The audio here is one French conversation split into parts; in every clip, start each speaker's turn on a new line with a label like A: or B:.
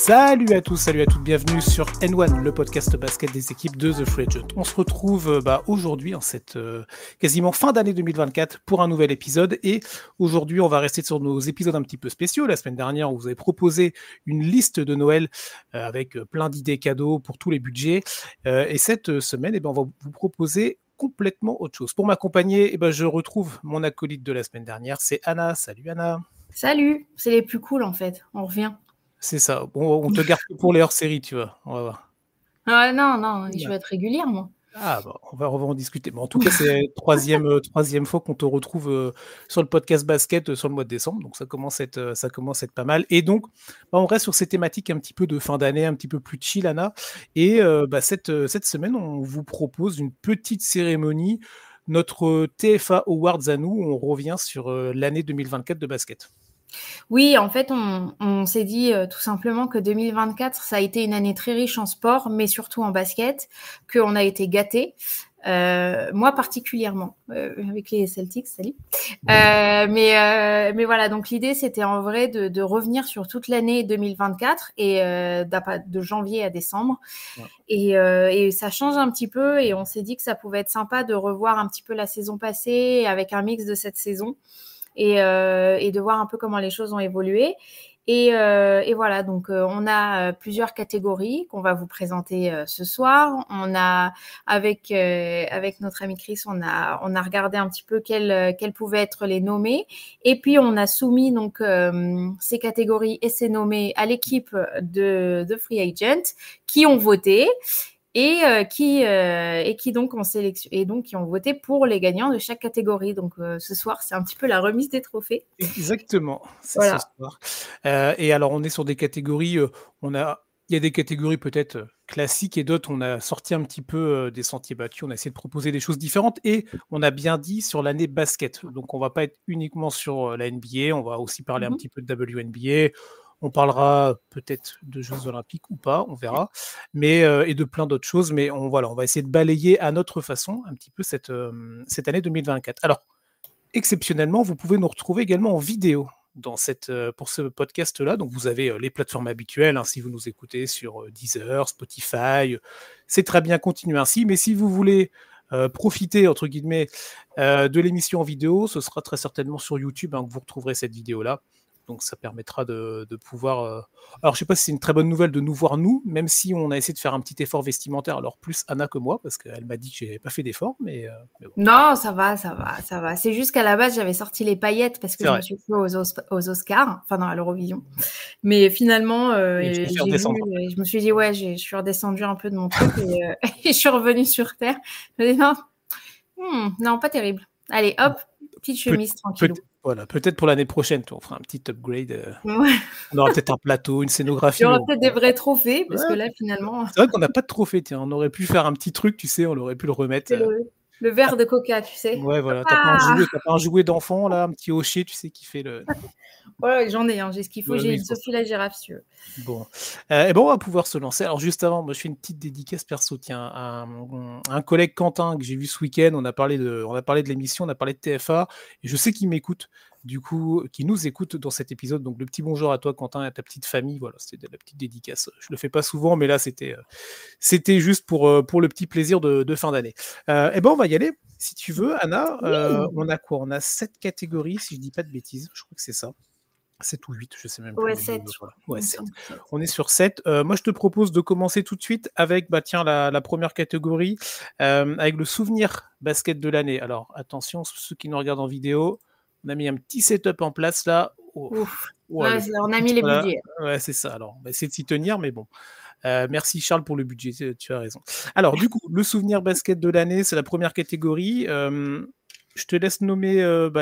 A: Salut à tous, salut à toutes, bienvenue sur N1, le podcast basket des équipes de The Free Agent. On se retrouve aujourd'hui, en cette quasiment fin d'année 2024, pour un nouvel épisode. Et aujourd'hui, on va rester sur nos épisodes un petit peu spéciaux. La semaine dernière, on vous avait proposé une liste de Noël avec plein d'idées cadeaux pour tous les budgets. Et cette semaine, on va vous proposer complètement autre chose. Pour m'accompagner, je retrouve mon acolyte de la semaine dernière, c'est Anna. Salut Anna.
B: Salut, c'est les plus cool en fait, on revient.
A: C'est ça, bon, on te garde pour les hors-séries, tu vois, on va voir.
B: Ah non, je vais être régulière moi.
A: Ah bah, on va en discuter. Bon, en tout cas, c'est la troisième fois qu'on te retrouve sur le podcast basket sur le mois de décembre, donc ça commence à être pas mal. Et donc, on reste sur ces thématiques un petit peu de fin d'année, un petit peu plus chill, Anna. Et cette semaine, on vous propose une petite cérémonie, notre TFA Awards à nous. On revient sur l'année 2024 de basket.
B: Oui, en fait, on s'est dit tout simplement que 2024, ça a été une année très riche en sport, mais surtout en basket, qu'on a été gâtés. Moi particulièrement, avec les Celtics, salut. Mais voilà, donc l'idée, c'était en vrai de revenir sur toute l'année 2024 et de janvier à décembre. Ouais. Et ça change un petit peu et on s'est dit que ça pouvait être sympa de revoir un petit peu la saison passée avec un mix de cette saison. Et de voir un peu comment les choses ont évolué. Et voilà, donc on a plusieurs catégories qu'on va vous présenter ce soir. On a avec notre ami Chris, on a regardé un petit peu quels pouvaient être les nommés. Et puis on a soumis donc ces catégories et ces nommés à l'équipe de Free Agent qui ont voté. Et qui donc qui ont voté pour les gagnants de chaque catégorie. Donc ce soir, c'est un petit peu la remise des trophées.
A: Exactement, c'est voilà. Ce soir. Et alors, on est sur des catégories, il y a des catégories peut-être classiques et d'autres, on a sorti un petit peu des sentiers battus, on a essayé de proposer des choses différentes et on a bien dit sur l'année basket. Donc, on ne va pas être uniquement sur la NBA, on va aussi parler un petit peu de WNBA. On parlera peut-être de Jeux Olympiques ou pas, on verra, mais et de plein d'autres choses. Mais on va essayer de balayer à notre façon un petit peu cette année 2024. Alors, exceptionnellement, vous pouvez nous retrouver également en vidéo pour ce podcast-là. Donc, vous avez les plateformes habituelles, hein, si vous nous écoutez sur Deezer, Spotify. C'est très bien, continuer ainsi. Mais si vous voulez profiter, entre guillemets, de l'émission en vidéo, ce sera très certainement sur YouTube que vous retrouverez cette vidéo-là. Donc, ça permettra de pouvoir... Alors, je ne sais pas si c'est une très bonne nouvelle de nous voir, nous, même si on a essayé de faire un petit effort vestimentaire, alors plus Anna que moi, parce qu'elle m'a dit que je n'avais pas fait d'effort, mais bon.
B: Non, ça va. C'est juste qu'à la base, j'avais sorti les paillettes parce que je me suis fait aux Oscars, enfin à l'Eurovision. Mais finalement, je me suis dit, ouais, je suis redescendue un peu de mon truc et je suis revenue sur Terre. Je me dis, non, pas terrible. Allez, hop, petite chemise, tranquille.
A: Voilà, peut-être pour l'année prochaine, on fera un petit upgrade. Ouais. On aura peut-être un plateau, une scénographie.
B: Il y aura peut-être des vrais trophées, parce que là, finalement...
A: C'est vrai qu'on n'a pas de trophée, tiens. On aurait pu faire un petit truc, tu sais, on aurait pu le remettre.
B: Le verre de coca, tu sais.
A: Ouais, voilà. T'as pas un jouet d'enfant, là, un petit hocher, tu sais, qui fait le...
B: Ouais, j'en ai, j'ai ce qu'il faut. Ouais, j'ai une Sophie la girafe, si tu veux.
A: Bon. On va pouvoir se lancer. Alors, juste avant, moi, je fais une petite dédicace perso. Tiens, un collègue Quentin que j'ai vu ce week-end, on a parlé de l'émission, on a parlé de TFA, et je sais qu'il m'écoute, du coup, qui nous écoute dans cet épisode. Donc, le petit bonjour à toi, Quentin, et à ta petite famille. Voilà, c'était de la petite dédicace. Je le fais pas souvent, mais là, c'était juste pour le petit plaisir de fin d'année. On va y aller. Si tu veux, Anna, on a quoi ? On a 7 catégories, si je dis pas de bêtises. Je crois que c'est ça. 7 ou 8, je sais même plus.
B: Ouais, 7.
A: Ouais, 7. On est sur 7. Moi, je te propose de commencer tout de suite avec la première catégorie, avec le souvenir basket de l'année. Alors, attention, ceux qui nous regardent en vidéo, on a mis un petit setup en place là.
B: Ouf. Ouais, on a mis les budgets.
A: Ouais, c'est ça. Alors, on va essayer de s'y tenir, mais bon. Merci Charles pour le budget, tu as raison. Alors, du coup, le souvenir basket de l'année, c'est la première catégorie. Je te laisse nommer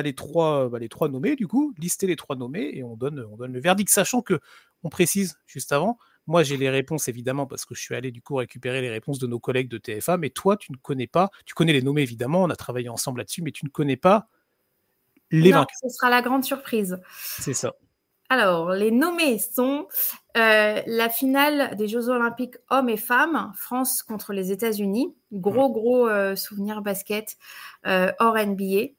A: les trois nommés, du coup, lister les 3 nommés et on donne le verdict, sachant que on précise juste avant, moi j'ai les réponses évidemment parce que je suis allé du coup récupérer les réponses de nos collègues de TFA, mais toi tu ne connais pas, tu connais les nommés évidemment, on a travaillé ensemble là-dessus, mais tu ne connais pas les vainqueurs.
B: Ce sera la grande surprise.
A: C'est ça.
B: Alors, les nommés sont la finale des Jeux Olympiques hommes et femmes, France contre les États-Unis. Gros souvenir basket hors NBA.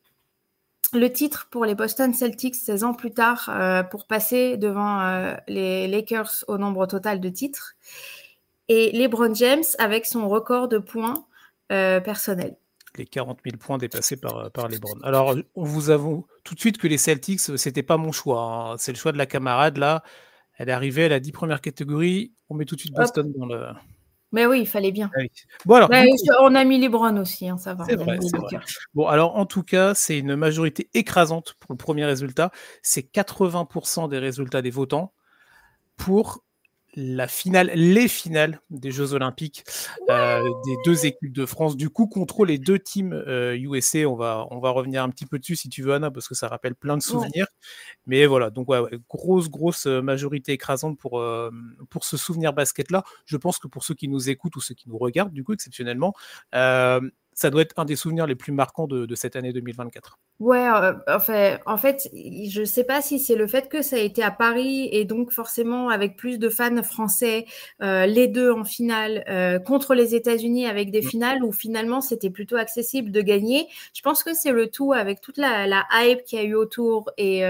B: le titre pour les Boston Celtics 16 ans plus tard pour passer devant les Lakers au nombre total de titres. Et LeBron James avec son record de points personnel.
A: Les 40 000 points dépassés par LeBron. Alors, on vous avoue tout de suite que les Celtics, c'était pas mon choix. Hein. C'est le choix de la camarade, là. Elle est arrivée, elle a 10 premières catégories. On met tout de suite Boston dans le...
B: Mais oui, il fallait bien.
A: Ah oui. Bon, alors,
B: mais on a mis LeBron aussi, hein, ça va.
A: C'est vrai, c'est vrai. Bon, alors, en tout cas, c'est une majorité écrasante pour le premier résultat. C'est 80% des résultats des votants pour les finales des Jeux Olympiques des 2 équipes de France, du coup, contre les 2 teams USA. On va revenir un petit peu dessus si tu veux, Anna, parce que ça rappelle plein de souvenirs. Mais voilà, donc grosse majorité écrasante pour ce souvenir basket-là. Je pense que pour ceux qui nous écoutent ou ceux qui nous regardent, du coup, exceptionnellement, ça doit être un des souvenirs les plus marquants de cette année 2024.
B: Ouais, en fait, je sais pas si c'est le fait que ça a été à Paris et donc forcément avec plus de fans français, les 2 en finale contre les États-Unis avec des finales où finalement c'était plutôt accessible de gagner. Je pense que c'est le tout avec toute la hype qu'il y a eu autour et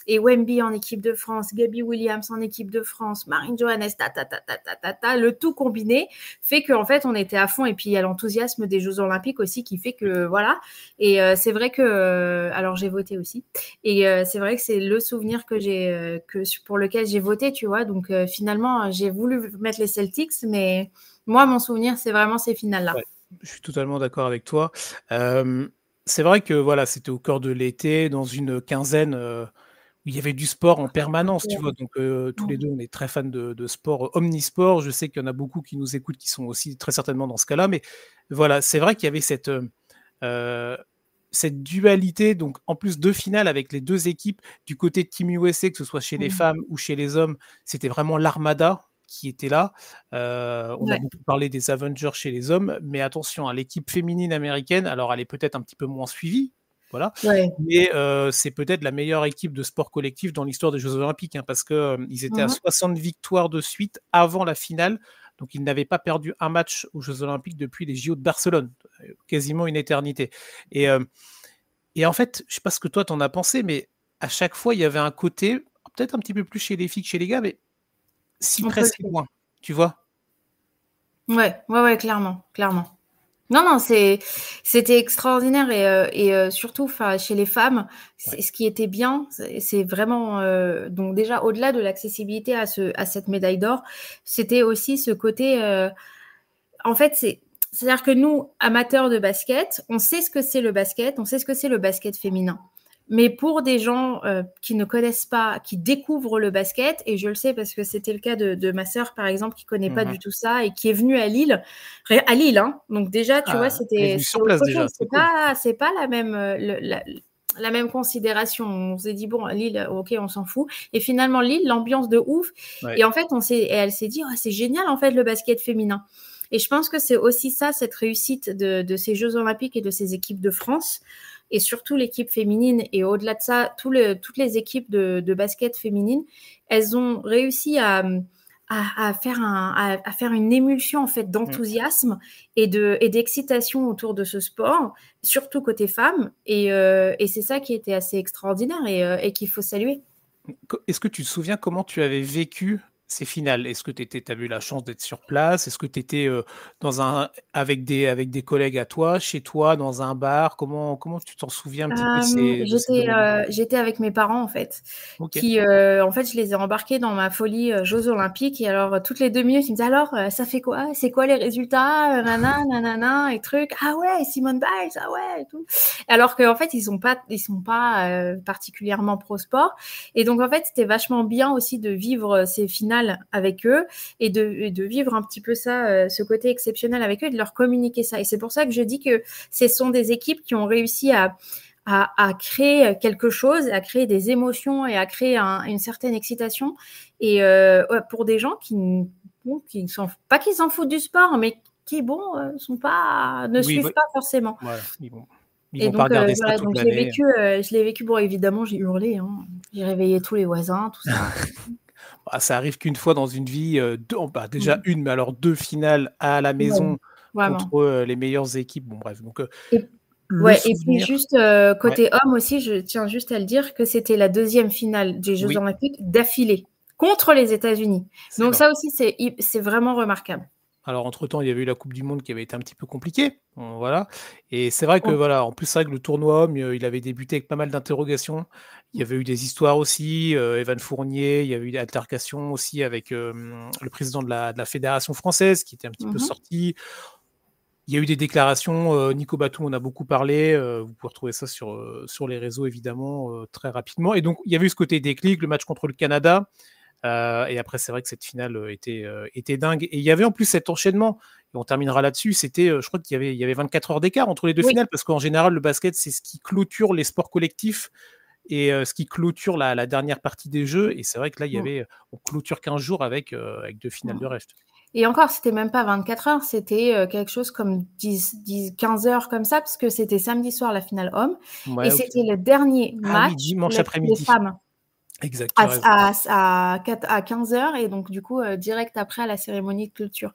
B: Wemby en équipe de France, Gabby Williams en équipe de France, Marine Johannes, le tout combiné fait qu'en fait on était à fond et puis il y a l'enthousiasme des Jeux Olympiques aussi qui fait que voilà. Et c'est vrai que alors j'ai voté aussi et c'est vrai que c'est le souvenir pour lequel j'ai voté, tu vois. Donc finalement j'ai voulu mettre les Celtics, mais moi mon souvenir c'est vraiment ces finales là.
A: Ouais, je suis totalement d'accord avec toi. C'est vrai que voilà, c'était au cœur de l'été, dans une quinzaine où il y avait du sport en permanence, tu vois. Donc tous les 2 on est très fans de sport omnisport. Je sais qu'il y en a beaucoup qui nous écoutent qui sont aussi très certainement dans ce cas-là, mais voilà, c'est vrai qu'il y avait cette dualité, donc en plus 2 finales avec les 2 équipes du côté de Team USA, que ce soit chez les femmes ou chez les hommes, c'était vraiment l'armada qui était là. On a beaucoup parlé des Avengers chez les hommes, mais attention, hein, l'équipe féminine américaine, alors elle est peut-être un petit peu moins suivie, voilà, mais c'est peut-être la meilleure équipe de sport collectif dans l'histoire des Jeux Olympiques, hein, parce qu'ils étaient à 60 victoires de suite avant la finale. Donc, ils n'avaient pas perdu un match aux Jeux Olympiques depuis les JO de Barcelone, quasiment une éternité. Et en fait, je ne sais pas ce que toi, t'en as pensé, mais à chaque fois, il y avait un côté, peut-être un petit peu plus chez les filles que chez les gars, mais si près, si loin, tu vois?
B: Ouais, clairement. Non, c'était extraordinaire et surtout chez les femmes, ce qui était bien, c'est vraiment donc déjà au-delà de l'accessibilité à cette médaille d'or, c'était aussi ce côté en fait c'est-à-dire que nous amateurs de basket, on sait ce que c'est le basket, on sait ce que c'est le basket féminin. Mais pour des gens qui ne connaissent pas, qui découvrent le basket, et je le sais parce que c'était le cas de ma sœur, par exemple, qui ne connaît pas du tout ça et qui est venue à Lille, hein. Donc déjà, tu vois, c'était
A: sur place déjà.
B: C'est pas la même, la même considération. On s'est dit, bon, Lille, ok, on s'en fout. Et finalement, Lille, l'ambiance de ouf. Ouais. Et en fait, elle s'est dit, oh, c'est génial, en fait, le basket féminin. Et je pense que c'est aussi ça, cette réussite de ces Jeux Olympiques et de ces équipes de France. Et surtout l'équipe féminine, et au-delà de ça, toutes les équipes de basket féminine, elles ont réussi à faire une émulsion en fait d'enthousiasme et d'excitation autour de ce sport, surtout côté femmes. Et c'est ça qui était assez extraordinaire et qu'il faut saluer.
A: Est-ce que tu te souviens comment tu avais vécu ces finales? Est-ce que tu as eu la chance d'être sur place? Est-ce que tu étais avec des collègues à toi, chez toi, dans un bar? Comment tu t'en souviens un petit peu de ces
B: J'étais avec mes parents, en fait.
A: Okay.
B: Qui, en fait, je les ai embarqués dans ma folie Jeux Olympiques. Et alors, toutes les 2 minutes, ils me disaient, alors, ça fait quoi? C'est quoi les résultats? Nanana, et trucs. Ah ouais, Simone Biles, ah ouais, et tout. Alors qu'en fait, ils sont pas particulièrement pro-sport. Et donc, en fait, c'était vachement bien aussi de vivre ces finales avec eux et de vivre un petit peu ça, ce côté exceptionnel avec eux et de leur communiquer ça. Et c'est pour ça que je dis que ce sont des équipes qui ont réussi à créer quelque chose, à créer des émotions et à créer une certaine excitation. Et pour des gens qui ne sont pas qu'ils s'en foutent du sport, mais qui ne suivent pas forcément.
A: Voilà, ils vont pas regarder ça toute l'année.
B: Je l'ai vécu, bon, évidemment, j'ai hurlé, hein. J'ai réveillé tous les voisins, tout ça.
A: Ça arrive qu'une fois dans une vie, déjà une, mais alors 2 finales à la maison contre les meilleures équipes. Bon, bref. Donc, Le
B: Ouais, et puis
A: souvenir
B: juste
A: ouais,
B: côté homme aussi, je tiens juste à le dire que c'était la deuxième finale des Jeux
A: oui,
B: olympiques d'affilée contre les États-Unis.
A: c'est
B: Donc
A: vrai.
B: ça aussi, c'est vraiment remarquable.
A: Alors entre-temps, il y avait eu la coupe du monde qui avait été un petit peu compliquée, voilà et c'est vrai que
B: Oh.
A: voilà, en plus, c'est vrai que le tournoi homme, il avait débuté avec pas mal d'interrogations. Il y avait eu des histoires aussi, Evan Fournier, il y avait eu des altercations aussi avec, le président de la fédération française qui était un petit peu
B: Mmh.
A: sorti. Il y a eu des déclarations, Nico Batum en a beaucoup parlé, vous pouvez retrouver ça sur les réseaux évidemment, très rapidement et donc il y avait eu ce côté déclic, le match contre le Canada. Et après, c'est vrai que cette finale était dingue. Et il y avait en plus cet enchaînement, et on terminera là-dessus. C'était, je crois qu'il y avait 24 heures d'écart entre les deux
B: Oui.
A: finales, parce qu'en général, le basket, c'est ce qui clôture les sports collectifs et ce qui clôture la dernière partie des jeux. Et c'est vrai que là,
B: Mmh.
A: on clôture 15 jours avec deux finales
B: Mmh.
A: de rêve.
B: Et encore, c'était même pas 24 heures, c'était quelque chose comme 15 heures comme ça, parce que c'était samedi soir la finale homme, et
A: Ouais, ok.
B: c'était le dernier
A: Ah oui,
B: match pour
A: dimanche
B: les
A: après-midi.
B: femmes
A: Exact, tu as raison.
B: à 15 heures, et donc du coup, direct après à la cérémonie de clôture.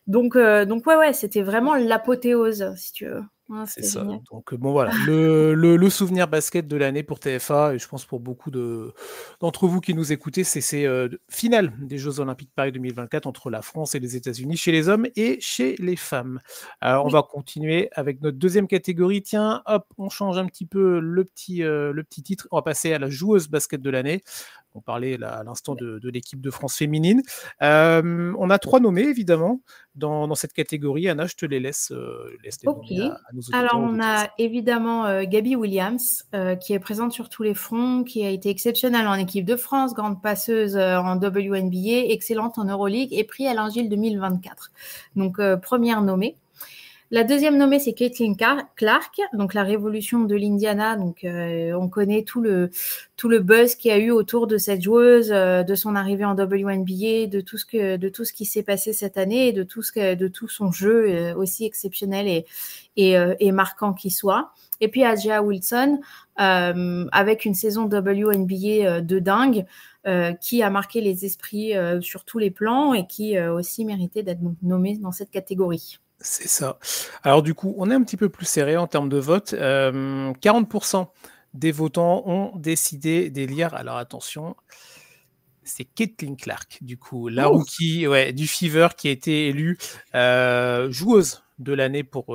B: Donc ouais, c'était vraiment l'apothéose, si tu veux. Ouais,
A: C'est
B: c'était
A: ça.
B: génial.
A: Donc, bon voilà, le souvenir basket de l'année pour TF1 et je pense pour beaucoup d'entre vous qui nous écoutez, c'est ces, finales des Jeux olympiques Paris 2024 entre la France et les États-Unis chez les hommes et chez les femmes. On
B: Oui.
A: va continuer avec notre deuxième catégorie. Tiens, hop, on change un petit peu le petit titre. On va passer à la joueuse basket de l'année. On parlait là à l'instant de l'équipe de France féminine. On a 3 nommés évidemment dans cette catégorie. Anna, je te laisse les
B: OK.
A: nommer à nos
B: Alors,
A: auditeurs,
B: on
A: auditrices.
B: a évidemment Gabby Williams, qui est présente sur tous les fronts, qui a été exceptionnelle en équipe de France, grande passeuse en WNBA, excellente en Euroleague et prix à l'Argile 2024. Donc, première nommée. La deuxième nommée, c'est Caitlin Clark, donc la révolution de l'Indiana. Donc, on connaît tout le buzz qu'il y a eu autour de cette joueuse, de son arrivée en WNBA, de tout ce qui s'est passé cette année, et de tout son jeu aussi exceptionnel et marquant qu'il soit. Et puis Aja Wilson, avec une saison WNBA de dingue, qui a marqué les esprits sur tous les plans et qui aussi méritait d'être nommée dans cette catégorie.
A: C'est ça. Alors du coup, on est un petit peu plus serré en termes de vote. 40% des votants ont décidé d'élire, alors attention, c'est Caitlin Clark, du coup, la
B: Ouf.
A: rookie ouais, du Fever qui a été élue joueuse de l'année pour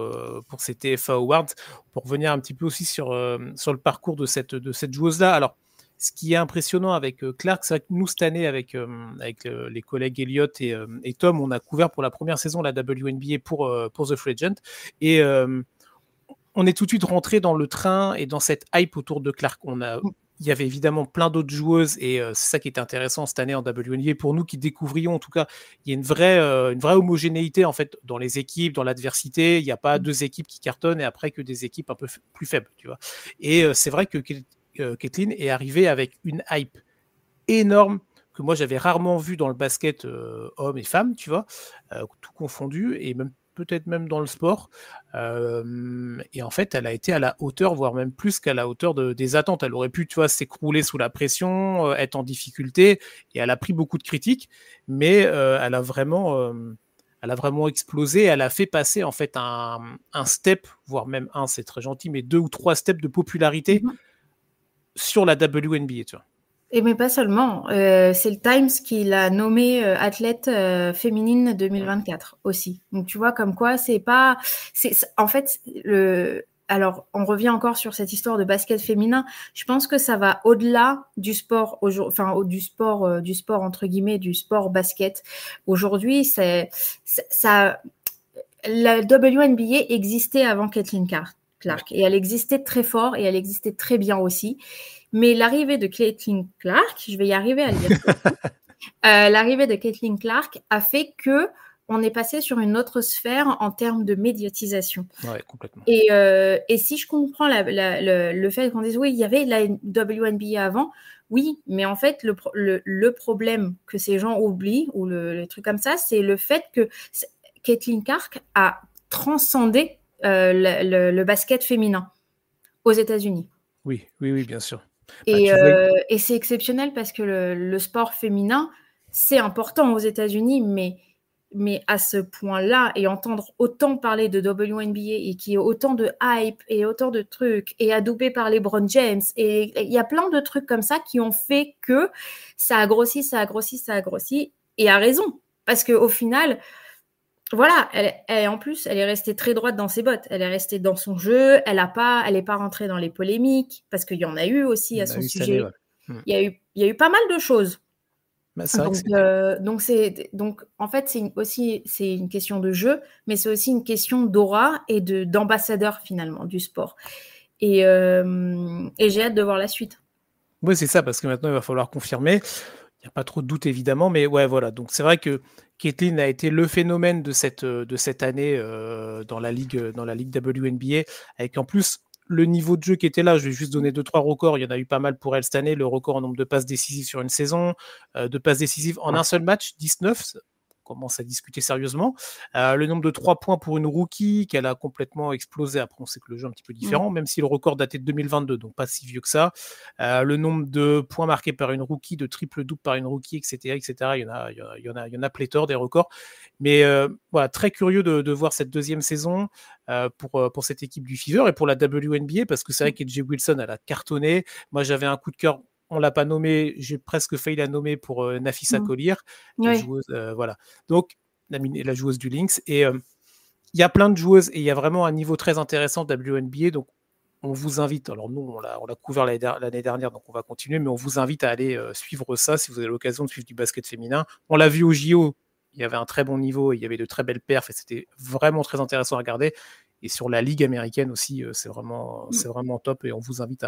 A: ces TFA Awards. Pour revenir un petit peu aussi sur le parcours de cette joueuse-là. Alors, ce qui est impressionnant avec Clark, c'est que nous, cette année, avec les collègues Elliot et Tom, on a couvert pour la première saison la WNBA pour The Free Agent. Et on est tout de suite rentré dans le train et dans cette hype autour de Clark. Il y avait évidemment plein d'autres joueuses et c'est ça qui était intéressant cette année en WNBA pour nous qui découvrions en tout cas il y a une vraie homogénéité en fait dans les équipes, dans l'adversité. Il n'y a pas deux équipes qui cartonnent et après que des équipes un peu plus faibles, tu vois. Et c'est vrai que Caitlin est arrivée avec une hype énorme que moi j'avais rarement vu dans le basket hommes et femmes, tu vois, tout confondu et même peut-être même dans le sport. Et en fait, elle a été à la hauteur, voire même plus qu'à la hauteur des attentes. Elle aurait pu, tu vois, s'écrouler sous la pression, être en difficulté, et elle a pris beaucoup de critiques, mais elle a vraiment explosé. Elle a fait passer en fait un step, voire même c'est très gentil, mais 2 ou 3 steps de popularité
B: Mhm.
A: sur la WNBA, tu vois.
B: Et mais pas seulement, c'est le Times qui l'a nommée athlète féminine 2024 aussi. Donc tu vois comme quoi c'est pas, en fait alors on revient encore sur cette histoire de basket féminin. Je pense que ça va au-delà du sport, du sport entre guillemets, du sport basket. Aujourd'hui, ça, la WNBA existait avant Caitlin
A: Ouais.
B: Clark et elle existait très fort et elle existait très bien aussi. Mais l'arrivée de Caitlin Clark, je vais y arriver à le dire, l'arrivée de Caitlin Clark a fait que on est passé sur une autre sphère en termes de médiatisation.
A: Ouais, complètement.
B: Et si je comprends le fait qu'on dise oui, il y avait la WNBA avant, oui, mais en fait, le problème que ces gens oublient, ou le truc comme ça, c'est le fait que Caitlin Clark a transcendé le basket féminin aux États-Unis.
A: Oui, oui, oui, bien sûr. Bah,
B: Et,
A: tu vois,
B: c'est exceptionnel parce que le sport féminin, c'est important aux États-Unis, mais mais à ce point-là, et entendre autant parler de WNBA et qu'il y ait autant de hype et autant de trucs, et adoubé par LeBron James, et il y a plein de trucs comme ça qui ont fait que ça a grossi, et à raison. Parce qu'au final, voilà, en plus, elle est restée très droite dans ses bottes. Elle est restée dans son jeu. Elle n'est pas rentrée dans les polémiques, parce qu'il y en a eu aussi à son sujet. Il y a eu pas mal de choses.
A: Bah,
B: donc, en fait, c'est une question de jeu, mais c'est aussi une question d'aura et d'ambassadeur, finalement, du sport. Et j'ai hâte de voir la suite.
A: Oui, c'est ça, parce que maintenant, il va falloir confirmer. Il n'y a pas trop de doute, évidemment, mais ouais, voilà. Donc, c'est vrai que Caitlin a été le phénomène de cette année dans la ligue WNBA, avec en plus le niveau de jeu qui était là. Je vais juste donner 2-3 records. Il y en a eu pas mal pour elle cette année. Le record en nombre de passes décisives sur une saison, de passes décisives en un seul match, 19. On commence à discuter sérieusement. Le nombre de 3 points pour une rookie qu'elle a complètement explosé. Après, on sait que le jeu est un petit peu différent, même si le record datait de 2022, donc pas si vieux que ça. Le nombre de points marqués par une rookie, de triple-double par une rookie, etc., etc. Il y en a pléthore des records. Mais voilà, très curieux de voir cette deuxième saison pour cette équipe du Fever et pour la WNBA, parce que c'est vrai qu'AJ Wilson, elle a cartonné. Moi, j'avais un coup de cœur. On l'a pas nommé, j'ai presque failli la nommer pour Nafisa Collier, la joueuse, voilà. Donc, la joueuse du Lynx. Et il y a plein de joueuses et il y a vraiment un niveau très intéressant de WNBA. Donc, on vous invite, alors nous, on l'a couvert l'année dernière, donc on va continuer, mais on vous invite à aller suivre ça si vous avez l'occasion de suivre du basket féminin. On l'a vu au JO, il y avait un très bon niveau, il y avait de très belles perfs et c'était vraiment très intéressant à regarder. Et sur la Ligue américaine aussi, c'est vraiment top et on vous invite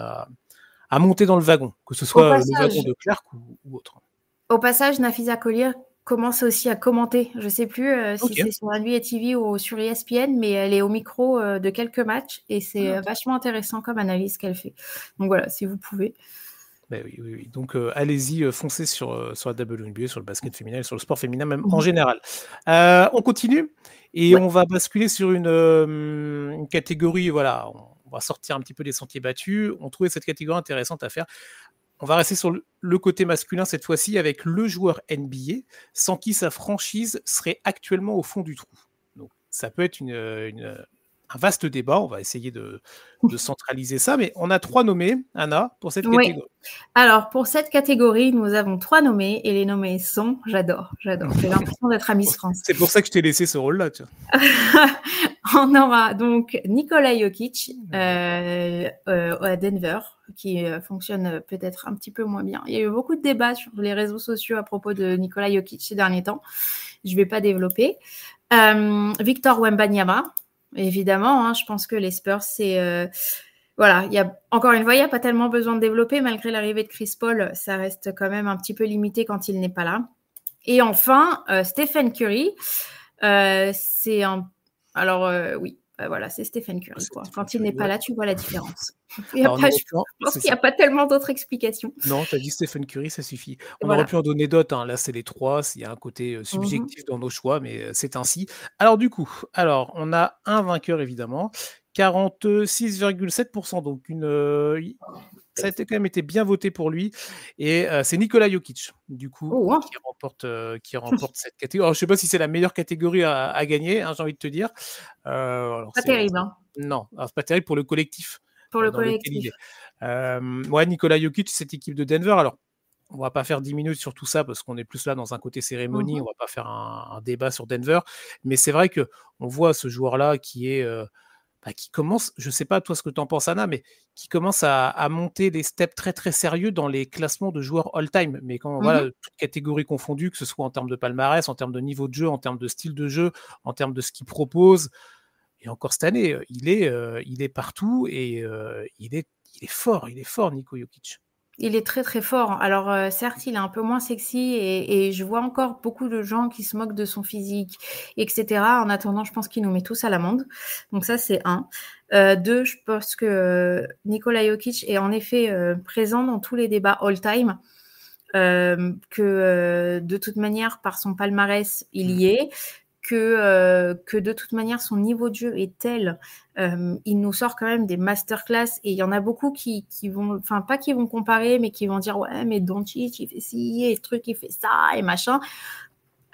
A: à monter dans le wagon, que ce soit le wagon de Clark ou autre.
B: Au passage, Nafisa Collier commence aussi à commenter. Je ne sais plus si c'est sur NBA TV ou sur ESPN, mais elle est au micro de quelques matchs et c'est vachement intéressant comme analyse qu'elle fait. Donc voilà, si vous pouvez.
A: Ben oui. Donc allez-y, foncez sur la WNBA, sur le basket féminin, sur le sport féminin même en général. On continue et on va basculer sur une catégorie, voilà, on va sortir un petit peu des sentiers battus. On trouvait cette catégorie intéressante à faire. On va rester sur le côté masculin cette fois-ci avec le joueur NBA sans qui sa franchise serait actuellement au fond du trou. Donc ça peut être un vaste débat, on va essayer de centraliser ça, mais on a 3 nommés, Anna, pour cette catégorie.
B: Alors, pour cette catégorie, nous avons 3 nommés, et les nommés sont, j'adore, j'ai l'impression d'être à Miss France.
A: C'est pour ça que je t'ai laissé ce rôle-là, tu vois.
B: On aura donc Nikola Jokic à Denver, qui fonctionne peut-être un petit peu moins bien. Il y a eu beaucoup de débats sur les réseaux sociaux à propos de Nikola Jokic ces derniers temps. Je ne vais pas développer. Victor Wembanyama, évidemment, je pense que les Spurs, c'est... voilà, encore une fois, il n'y a pas tellement besoin de développer. Malgré l'arrivée de Chris Paul, ça reste quand même un petit peu limité quand il n'est pas là. Et enfin, Stephen Curry, c'est un... Alors, oui, voilà, c'est Stephen Curry. Quand il n'est pas là, tu vois la différence. Je pense qu'il n'y a pas tellement d'autres explications.
A: Non, tu as dit Stephen Curry, ça suffit. On aurait pu en donner d'autres. Là, c'est les 3. Il y a un côté subjectif dans nos choix, mais c'est ainsi. Alors, du coup, on a un vainqueur, évidemment. 46,7%. Donc, ça a quand même été bien voté pour lui. Et c'est Nikola Jokic, du coup, qui remporte cette catégorie. Alors, je ne sais pas si c'est la meilleure catégorie à gagner, j'ai envie de te dire.
B: Pas terrible.
A: Non, c'est pas terrible pour le collectif.
B: Pour le collectif.
A: Nikola Jokic, cette équipe de Denver. Alors, on va pas faire 10 minutes sur tout ça parce qu'on est plus là dans un côté cérémonie. On va pas faire un débat sur Denver. Mais c'est vrai qu'on voit ce joueur-là qui est... qui commence, je ne sais pas toi ce que tu en penses Anna, mais qui commence à monter des steps très très sérieux dans les classements de joueurs all-time, mais voilà, toutes catégories confondues, que ce soit en termes de palmarès, en termes de niveau de jeu, en termes de style de jeu, en termes de ce qu'il propose. Et encore cette année, il est partout et il est fort, Niko Jokic.
B: Il est très très fort. Alors certes, il est un peu moins sexy et je vois encore beaucoup de gens qui se moquent de son physique, etc. En attendant, je pense qu'il nous met tous à l'amende. Donc ça, c'est 1. 2, je pense que Nikola Jokic est en effet présent dans tous les débats all-time. Que de toute manière, par son palmarès, il y est. Que de toute manière, son niveau de jeu est tel, il nous sort quand même des masterclass et il y en a beaucoup qui vont, enfin pas qui vont comparer, mais qui vont dire ouais, mais Doncic il fait ci et ce truc il fait ça et machin.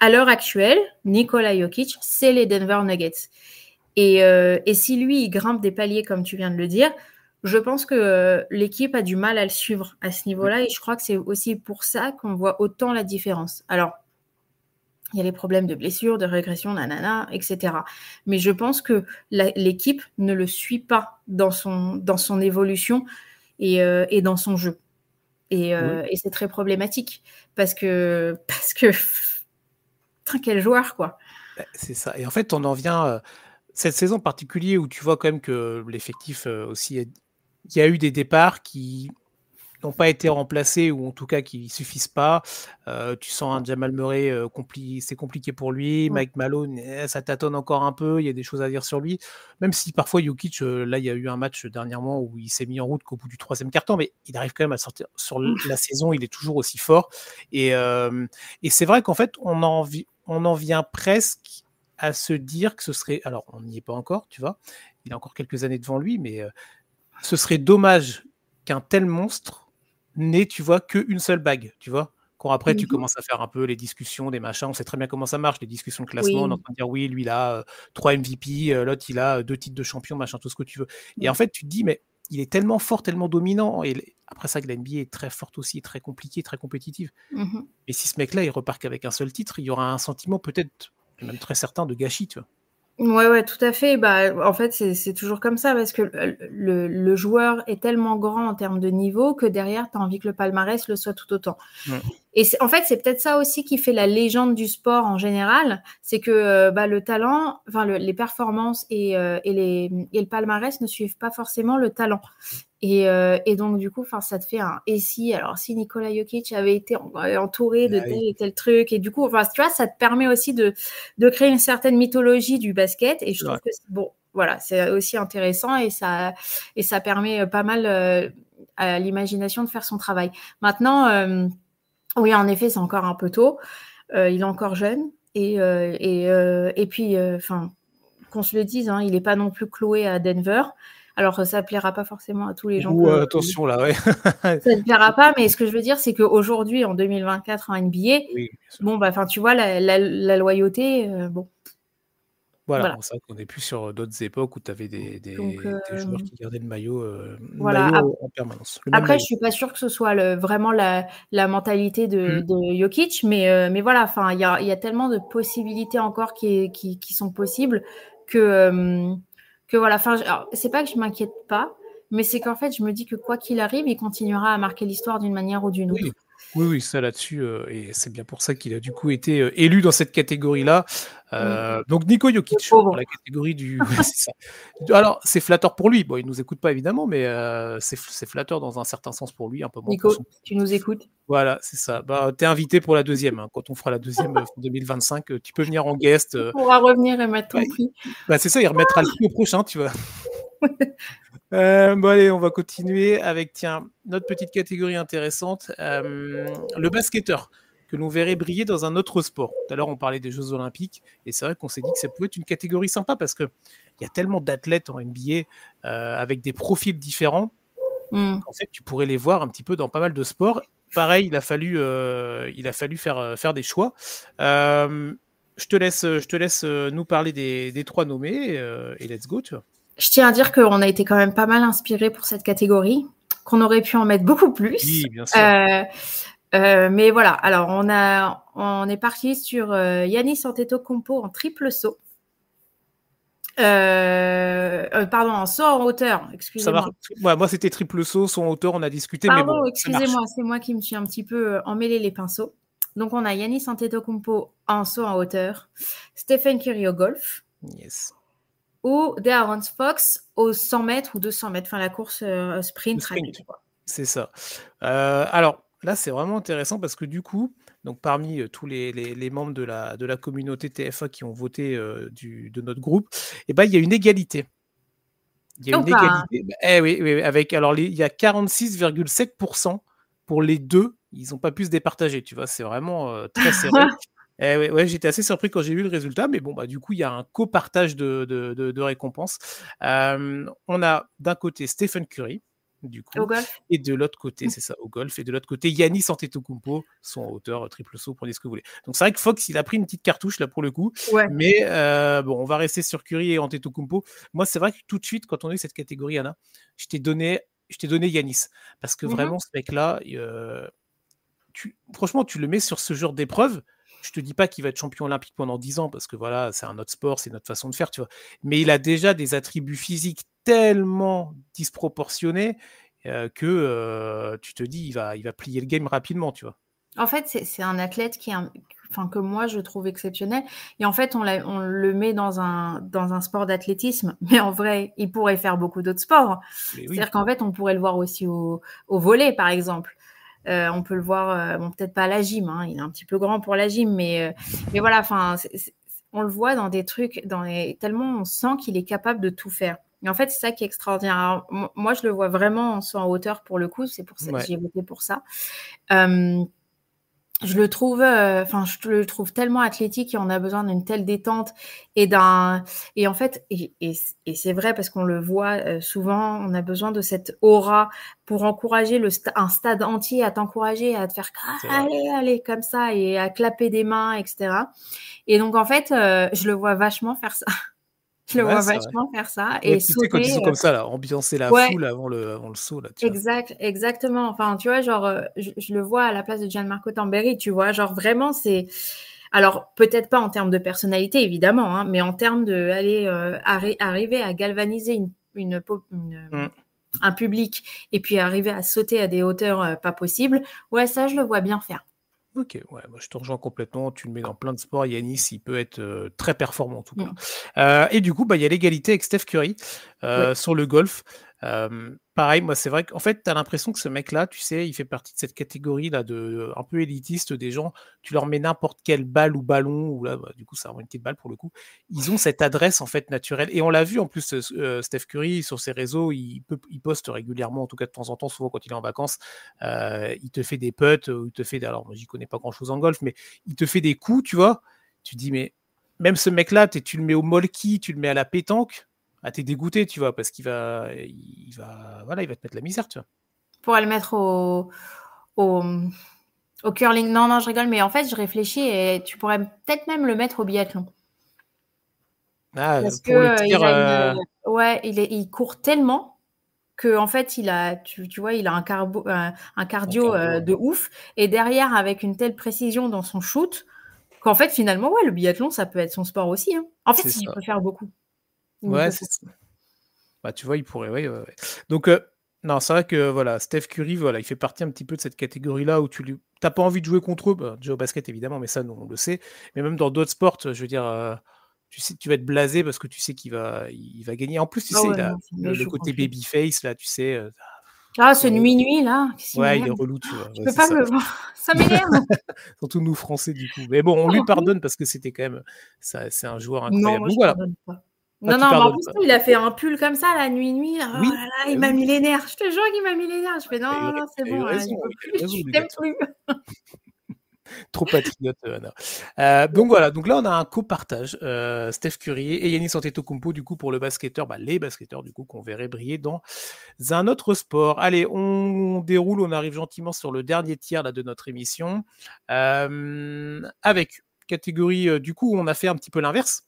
B: à l'heure actuelle, Nikola Jokic, c'est les Denver Nuggets. Et si lui, il grimpe des paliers, comme tu viens de le dire, je pense que l'équipe a du mal à le suivre à ce niveau-là. Et je crois que c'est aussi pour ça qu'on voit autant la différence. Alors, il y a les problèmes de blessures, de régression, nanana, etc. Mais je pense que l'équipe ne le suit pas dans son évolution et dans son jeu. Et c'est très problématique parce que quel joueur, quoi.
A: C'est ça. Et en fait, on en vient cette saison en particulier où tu vois quand même que l'effectif aussi, il y a eu des départs qui n'ont pas été remplacés ou en tout cas qui suffisent pas. Tu sens un Jamal Murray, c'est compliqué pour lui. Mike Malone, ça tâtonne encore un peu. Il y a des choses à dire sur lui. Même si parfois Jokic, là, il y a eu un match dernièrement où il s'est mis en route qu'au bout du 3e quart-temps, mais il arrive quand même à sortir sur la saison. Il est toujours aussi fort. Et c'est vrai qu'en fait, on en vient presque à se dire que ce serait. Alors, on n'y est pas encore, tu vois. Il a encore quelques années devant lui, mais ce serait dommage qu'un tel monstre n'ait, tu vois, qu'une seule bague, tu vois. Quand après, tu commences à faire un peu les discussions, des machins, on sait très bien comment ça marche, les discussions de classement, on est en train de dire oui, lui, il a 3 MVP, l'autre, il a 2 titres de champion, machin, tout ce que tu veux. Et en fait, tu te dis, mais il est tellement fort, tellement dominant, et après ça, que la NBA est très forte aussi, très compliquée, très compétitive. Et si ce mec-là, il repart qu'avec un seul titre, il y aura un sentiment peut-être, même très certain, de gâchis, tu vois.
B: Ouais, tout à fait. Bah, en fait, c'est toujours comme ça parce que le joueur est tellement grand en termes de niveau que derrière, tu as envie que le palmarès le soit tout autant. Et en fait, c'est peut-être ça aussi qui fait la légende du sport en général, c'est que le talent, enfin les performances et le palmarès ne suivent pas forcément le talent. Et donc, du coup, ça te fait un « et si ?» Alors, si Nikola Jokic avait été entouré de tel et tel truc, et du coup, tu vois, ça te permet aussi de créer une certaine mythologie du basket. Et je trouve que c'est aussi intéressant et ça permet pas mal à l'imagination de faire son travail. Maintenant, oui, en effet, c'est encore un peu tôt. Il est encore jeune. Et puis, qu'on se le dise, hein, il n'est pas non plus cloué à Denver. Alors, ça ne plaira pas forcément à tous les gens.
A: Attention là, ouais.
B: Ça ne plaira pas, mais ce que je veux dire, c'est qu'aujourd'hui, en 2024, en NBA, tu vois, la loyauté, bon.
A: Voilà. C'est vrai qu'on n'est plus sur d'autres époques où tu avais des joueurs qui gardaient le maillot, en permanence.
B: Après, je ne suis pas sûre que ce soit vraiment la mentalité de Jokic, mais voilà, il y a tellement de possibilités encore qui sont possibles que voilà. C'est pas que je m'inquiète pas, mais c'est qu'en fait, je me dis que quoi qu'il arrive, il continuera à marquer l'histoire d'une manière ou d'une autre.
A: Oui, ça là-dessus, et c'est bien pour ça qu'il a du coup été élu dans cette catégorie-là. Donc Nico Jokic, dans la catégorie du. C'est ça. Alors, c'est flatteur pour lui. Bon, il nous écoute pas évidemment, mais c'est flatteur dans un certain sens pour lui, un peu moins.
B: Nico, tu nous écoutes?
A: Voilà, c'est ça. T'es invité pour la deuxième. Hein. Quand on fera la deuxième en 2025, tu peux venir en guest.
B: Tu pourras revenir et mettre ton prix.
A: C'est ça, il remettra le prix au prochain, tu vois. Allez, on va continuer avec, notre petite catégorie intéressante, le basketteur, que l'on verrait briller dans un autre sport. Tout à l'heure, on parlait des Jeux Olympiques, et c'est vrai qu'on s'est dit que ça pouvait être une catégorie sympa, parce qu'il y a tellement d'athlètes en NBA avec des profils différents, qu'en fait, tu pourrais les voir un petit peu dans pas mal de sports. Pareil, il a fallu faire des choix. Je te laisse nous parler des 3 nommés, et let's go, tu vois.
B: Je tiens à dire qu'on a été quand même pas mal inspiré pour cette catégorie, qu'on aurait pu en mettre beaucoup plus.
A: Oui, bien sûr.
B: Mais voilà, alors on est parti sur Giannis Antetokounmpo en triple saut. Pardon, en saut en hauteur, excusez-moi.
A: Moi, c'était triple saut, saut en hauteur, on a discuté.
B: Pardon,
A: mais bon,
B: excusez-moi, c'est moi qui me suis un petit peu emmêlé les pinceaux. Donc, on a Giannis Antetokounmpo en saut en hauteur, Stephen Curry au golf.
A: Yes.
B: Ou De'Aaron Fox aux 100 mètres ou 200 mètres, la course sprint.
A: C'est ça. Alors, là, c'est vraiment intéressant parce que du coup, donc parmi tous les membres de la communauté TFA qui ont voté de notre groupe, il y a une égalité. Il y a une égalité. Oui, avec, alors, il y a 46,7% pour les deux. Ils n'ont pas pu se départager, tu vois. C'est vraiment très serré. J'étais assez surpris quand j'ai vu le résultat, mais bon, du coup, il y a un copartage de récompenses. On a d'un côté Stephen Curry, du
B: Au
A: coup.
B: golf.
A: Et de l'autre côté, c'est ça, au golf. Et de l'autre côté, Giannis Antetokounmpo, son en hauteur, triple saut, prenez ce que vous voulez. Donc c'est vrai que Fox, il a pris une petite cartouche là pour le coup.
B: Ouais.
A: Mais bon, on va rester sur Curry et Antetokounmpo. Moi, c'est vrai que tout de suite, quand on a eu cette catégorie, Anna, je t'ai donné Giannis. Parce que vraiment, ce mec-là, franchement, tu le mets sur ce genre d'épreuve. Je te dis pas qu'il va être champion olympique pendant 10 ans parce que voilà, c'est un autre sport, c'est notre façon de faire, tu vois. Mais il a déjà des attributs physiques tellement disproportionnés que tu te dis, il va plier le game rapidement, tu vois.
B: En fait, c'est un athlète que moi je trouve exceptionnel. Et en fait, on le met dans un sport d'athlétisme, mais en vrai, il pourrait faire beaucoup d'autres sports.
A: Mais oui.
B: C'est-à-dire qu'en fait, on pourrait le voir aussi au volley, par exemple. On peut le voir, bon, peut-être pas à la gym, hein, il est un petit peu grand pour la gym, mais voilà, enfin, on le voit dans des trucs, tellement on sent qu'il est capable de tout faire. Et en fait, c'est ça qui est extraordinaire. Alors, moi, je le vois vraiment en saut en hauteur pour le coup, c'est pour ça que j'ai voté pour ça. Je le trouve tellement athlétique et on a besoin d'une telle détente et en fait, c'est vrai parce qu'on le voit souvent, on a besoin de cette aura pour encourager un stade entier à t'encourager, à te faire allez, comme ça et à clapper des mains, etc. Et donc, en fait, je le vois vachement faire ça. Je le vois vachement faire ça
A: Ouais,
B: et
A: tu sais, quand ils
B: sauter.
A: sont comme ça, là, ambiancer la
B: Ouais.
A: foule avant le saut, là, tu vois.
B: Exactement. Enfin, tu vois, genre, je le vois à la place de Gianmarco Tamberi, tu vois, genre vraiment, c'est. Alors, peut-être pas en termes de personnalité, évidemment, hein, mais en termes de arriver à galvaniser un public et puis arriver à sauter à des hauteurs pas possibles, ouais, ça, je le vois bien faire.
A: Ok, ouais, moi je te rejoins complètement. Tu le mets dans plein de sports. Yanis, il peut être très performant en tout cas. Et du coup, il y a l'égalité avec Steph Curry sur le golf. Pareil, moi c'est vrai qu'en fait, tu as l'impression que ce mec-là, tu sais, il fait partie de cette catégorie-là un peu élitiste des gens. Tu leur mets n'importe quelle balle ou ballon, ou là, du coup, ça rend une petite balle pour le coup. Ils ont cette adresse en fait naturelle. Et on l'a vu en plus, Steph Curry sur ses réseaux, il poste régulièrement, en tout cas de temps en temps, souvent quand il est en vacances, il te fait des putts, il te fait alors moi j'y connais pas grand chose en golf, mais il te fait des coups, tu vois. Tu te dis, mais même ce mec-là, tu le mets au molki, tu le mets à la pétanque, t'es dégoûté, tu vois, parce qu'il va te mettre la misère, tu vois.
B: Pour le mettre au curling. Non, je rigole, mais en fait, je réfléchis et tu pourrais peut-être même le mettre au biathlon. Parce
A: pour le
B: que
A: tir,
B: il court tellement que en fait, tu vois, il a un cardio de ouf. Et derrière, avec une telle précision dans son shoot, qu'en fait, finalement, ouais, le biathlon, ça peut être son sport aussi. Hein. En fait, il peut faire beaucoup.
A: Ouais, c'est ça. Bah, tu vois, il pourrait, ouais. Donc, non, c'est vrai que voilà, Steph Curry, voilà, il fait partie un petit peu de cette catégorie-là où t'as pas envie de jouer contre eux, déjà au basket évidemment, mais ça, nous, on le sait. Mais même dans d'autres sports, je veux dire, tu sais, tu vas être blasé parce que tu sais qu'il va gagner. En plus, tu sais,
B: Ouais,
A: il a
B: non,
A: le côté babyface là, tu sais.
B: ce nuit là, qu'est-ce qu'il
A: Ouais, il est
B: m'énerve.
A: relou, tu vois.
B: Je
A: Ouais,
B: peux
A: c'est
B: pas
A: ça.
B: le voir. Ça m'énerve.
A: Surtout nous Français du coup. Mais bon, on lui pardonne parce que c'était quand même, c'est un joueur
B: Non,
A: incroyable.
B: moi,
A: Donc
B: je
A: voilà.
B: pardonne pas.
A: Ah,
B: Non,
A: tu
B: mais en
A: pardonnes
B: plus,
A: pas.
B: il a fait un pull comme ça, la nuit. Oh
A: Oui,
B: là là, il m'a
A: oui.
B: mis les nerfs. Je te jure qu'il m'a mis les nerfs. Je fais non, c'est
A: Il a eu
B: bon,
A: raison,
B: je peux
A: il a eu
B: plus,
A: raison,
B: je
A: le
B: t'aime
A: garçon.
B: plus.
A: Trop patriote, Anna. Donc voilà, donc là on a un copartage, Steph Curry et Giannis Antetokounmpo du coup pour le basketteur, les basketteurs du coup qu'on verrait briller dans un autre sport. Allez, on déroule, on arrive gentiment sur le dernier tiers là, de notre émission, avec catégorie, du coup on a fait un petit peu l'inverse.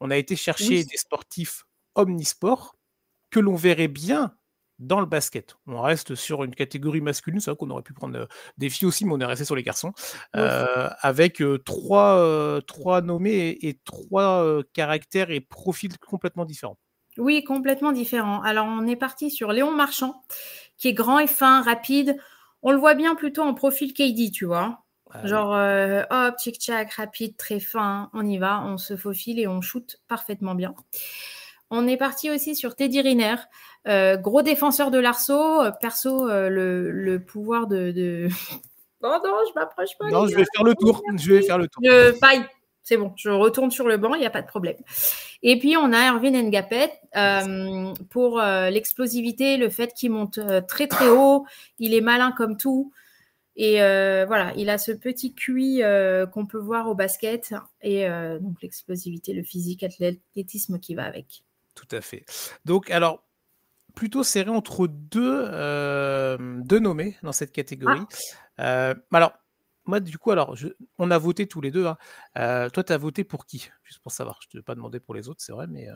A: On a été chercher des sportifs omnisports que l'on verrait bien dans le basket. On reste sur une catégorie masculine, c'est vrai qu'on aurait pu prendre des filles aussi, mais on est resté sur les garçons, avec trois nommés et trois caractères et profils complètement différents.
B: Oui, complètement différent. Alors, on est parti sur Léon Marchand, qui est grand et fin, rapide. On le voit bien plutôt en profil KD, tu vois. Genre, hop, tchic-tchac, rapide, très fin, on y va, on se faufile et on shoot parfaitement bien. On est parti aussi sur Teddy Riner, gros défenseur de l'arceau, perso, le pouvoir de... Oh non, je m'approche pas,
A: Non,
B: les
A: je
B: gars.
A: vais faire le tour.
B: Pareil, c'est bon, je retourne sur le banc, il n'y a pas de problème. Et puis, on a Erwin Ngapet pour l'explosivité, le fait qu'il monte très, très haut. Il est malin comme tout. Et voilà, il a ce petit QI qu'on peut voir au basket. Et donc, l'explosivité, le physique, l'athlétisme qui va avec.
A: Tout à fait. Donc, alors, plutôt serré entre deux nommés dans cette catégorie. Alors, moi, du coup, on a voté tous les deux. Hein. Toi, tu as voté pour qui? Juste pour savoir. Je ne te vais pas demander pour les autres, c'est vrai, mais...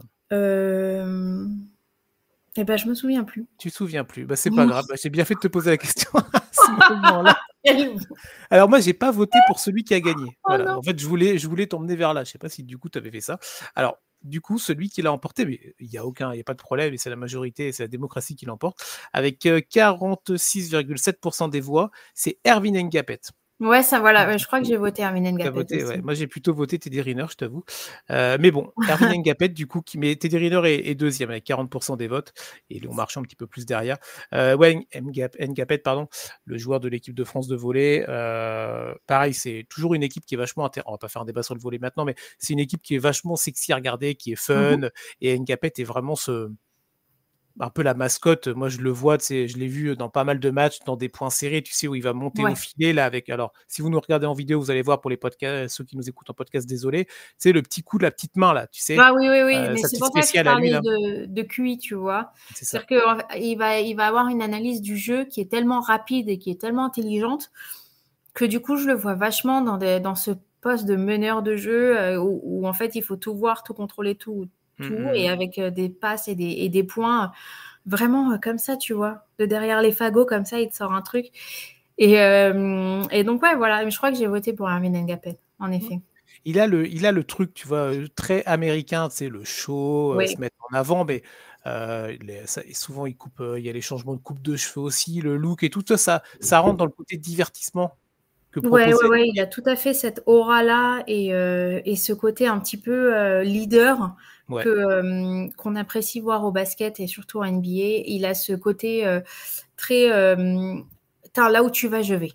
B: Eh ben, je me souviens plus.
A: Tu te souviens plus. Bah, c'est pas grave. Bah, j'ai bien fait de te poser la question à ce moment-là. Alors, moi, j'ai pas voté pour celui qui a gagné. Voilà. En fait, je voulais t'emmener vers là. Je sais pas si du coup, tu avais fait ça. Alors, du coup, celui qui l'a emporté, mais il y a pas de problème, et c'est la majorité, c'est la démocratie qui l'emporte, avec 46,7% des voix, c'est Erwin Engapet.
B: Ouais, ça voilà, je crois que j'ai voté Erwin Engapet aussi.
A: Ouais. Moi, j'ai plutôt voté Teddy Riner, je t'avoue. Mais bon, Erwin Engapet, du coup, Teddy Riner est deuxième avec 40% des votes, et Léon Marchand un petit peu plus derrière. Engapet, pardon, le joueur de l'équipe de France de volley. Pareil, c'est toujours une équipe qui est vachement intéressante. On va pas faire un débat sur le volley maintenant, mais c'est une équipe qui est vachement sexy à regarder, qui est fun, et Engapet est vraiment un peu la mascotte. Moi, je le vois, je l'ai vu dans pas mal de matchs, dans des points serrés, tu sais, où il va monter au filet, là, avec... Alors, si vous nous regardez en vidéo, vous allez voir pour les podcasts, ceux qui nous écoutent en podcast, désolé, c'est le petit coup de la petite main, là, tu sais.
B: Ah oui, mais
A: sa
B: c'est
A: petite
B: pour ça que je
A: spéciale à lui,
B: parlais de QI, tu vois.
A: C'est ça.
B: C'est-à-dire qu'il va avoir une analyse du jeu qui est tellement rapide et qui est tellement intelligente que du coup, je le vois vachement dans ce poste de meneur de jeu où en fait, il faut tout voir, tout contrôler, tout, et avec des passes et des points vraiment comme ça, tu vois. De derrière les fagots, comme ça, il te sort un truc. Et donc, ouais, voilà. Mais je crois que j'ai voté pour Erwin Engapet, en effet.
A: Il a le truc, tu vois, très américain, tu sais, le show, se mettre en avant, mais souvent il coupe, il y a les changements de coupe de cheveux aussi, le look et tout ça rentre dans le côté divertissement que propose.
B: Ouais, il a tout à fait cette aura-là et ce côté un petit peu leader qu'on apprécie voir au basket et surtout en NBA. Il a ce côté très là où tu vas, je vais.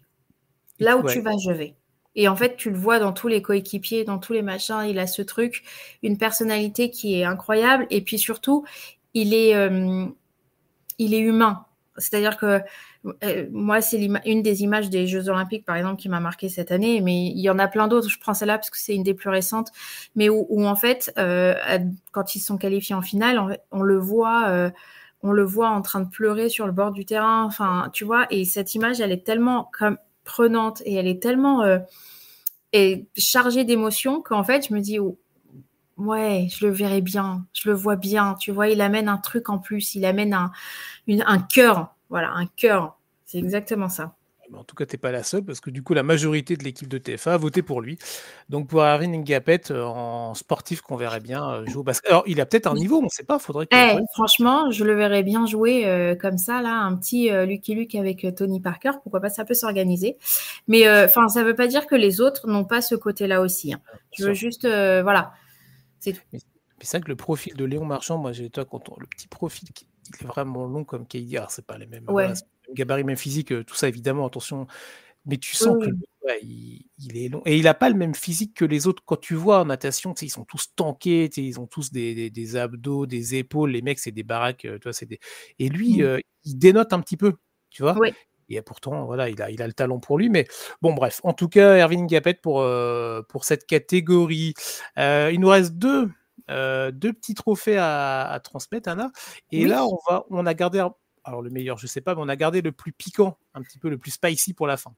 B: Là où tu vas, je vais. Et en fait, tu le vois dans tous les coéquipiers, dans tous les machins, il a ce truc, une personnalité qui est incroyable. Et puis surtout, il est humain. C'est-à-dire que moi, c'est une des images des Jeux Olympiques, par exemple, qui m'a marqué cette année, mais il y en a plein d'autres. Je prends celle-là parce que c'est une des plus récentes, mais où en fait, quand ils sont qualifiés en finale, on le voit en train de pleurer sur le bord du terrain. Enfin, tu vois, et cette image, elle est tellement prenante et elle est tellement chargée d'émotions qu'en fait, je me dis, ouais, je le verrai bien, je le vois bien. Tu vois, il amène un truc en plus, il amène un cœur. Voilà, un cœur. C'est exactement ça.
A: En tout cas, tu n'es pas la seule, parce que du coup, la majorité de l'équipe de TFA a voté pour lui. Donc, pour Erwin Engapet, en sportif qu'on verrait bien jouer au basket. Alors, il a peut-être un niveau, on ne sait pas, faudrait que...
B: franchement, je le verrais bien jouer comme ça, là, un petit Lucky Luke avec Tony Parker. Pourquoi pas, ça peut s'organiser. Mais ça ne veut pas dire que les autres n'ont pas ce côté-là aussi. Hein. Je veux juste... voilà, c'est tout.
A: Mais c'est vrai que le profil de Léon Marchand, moi, j'ai toi, le petit profil qui est vraiment long comme KD. Alors, c'est pas les mêmes... Voilà, gabarit, même physique, tout ça, évidemment, attention... Mais tu sens que il est long. Et il n'a pas le même physique que les autres. Quand tu vois en natation, ils sont tous tankés, ils ont tous des abdos, des épaules. Les mecs, c'est des baraques. Et lui, il dénote un petit peu, tu vois. Et pourtant, voilà, il a le talent pour lui. Mais bon, bref. En tout cas, Erwin Engapet pour cette catégorie. Il nous reste deux petits trophées à transmettre, Anna. Et là, on a gardé... Alors le meilleur, je sais pas, mais on a gardé le plus piquant, un petit peu le plus spicy pour la fin.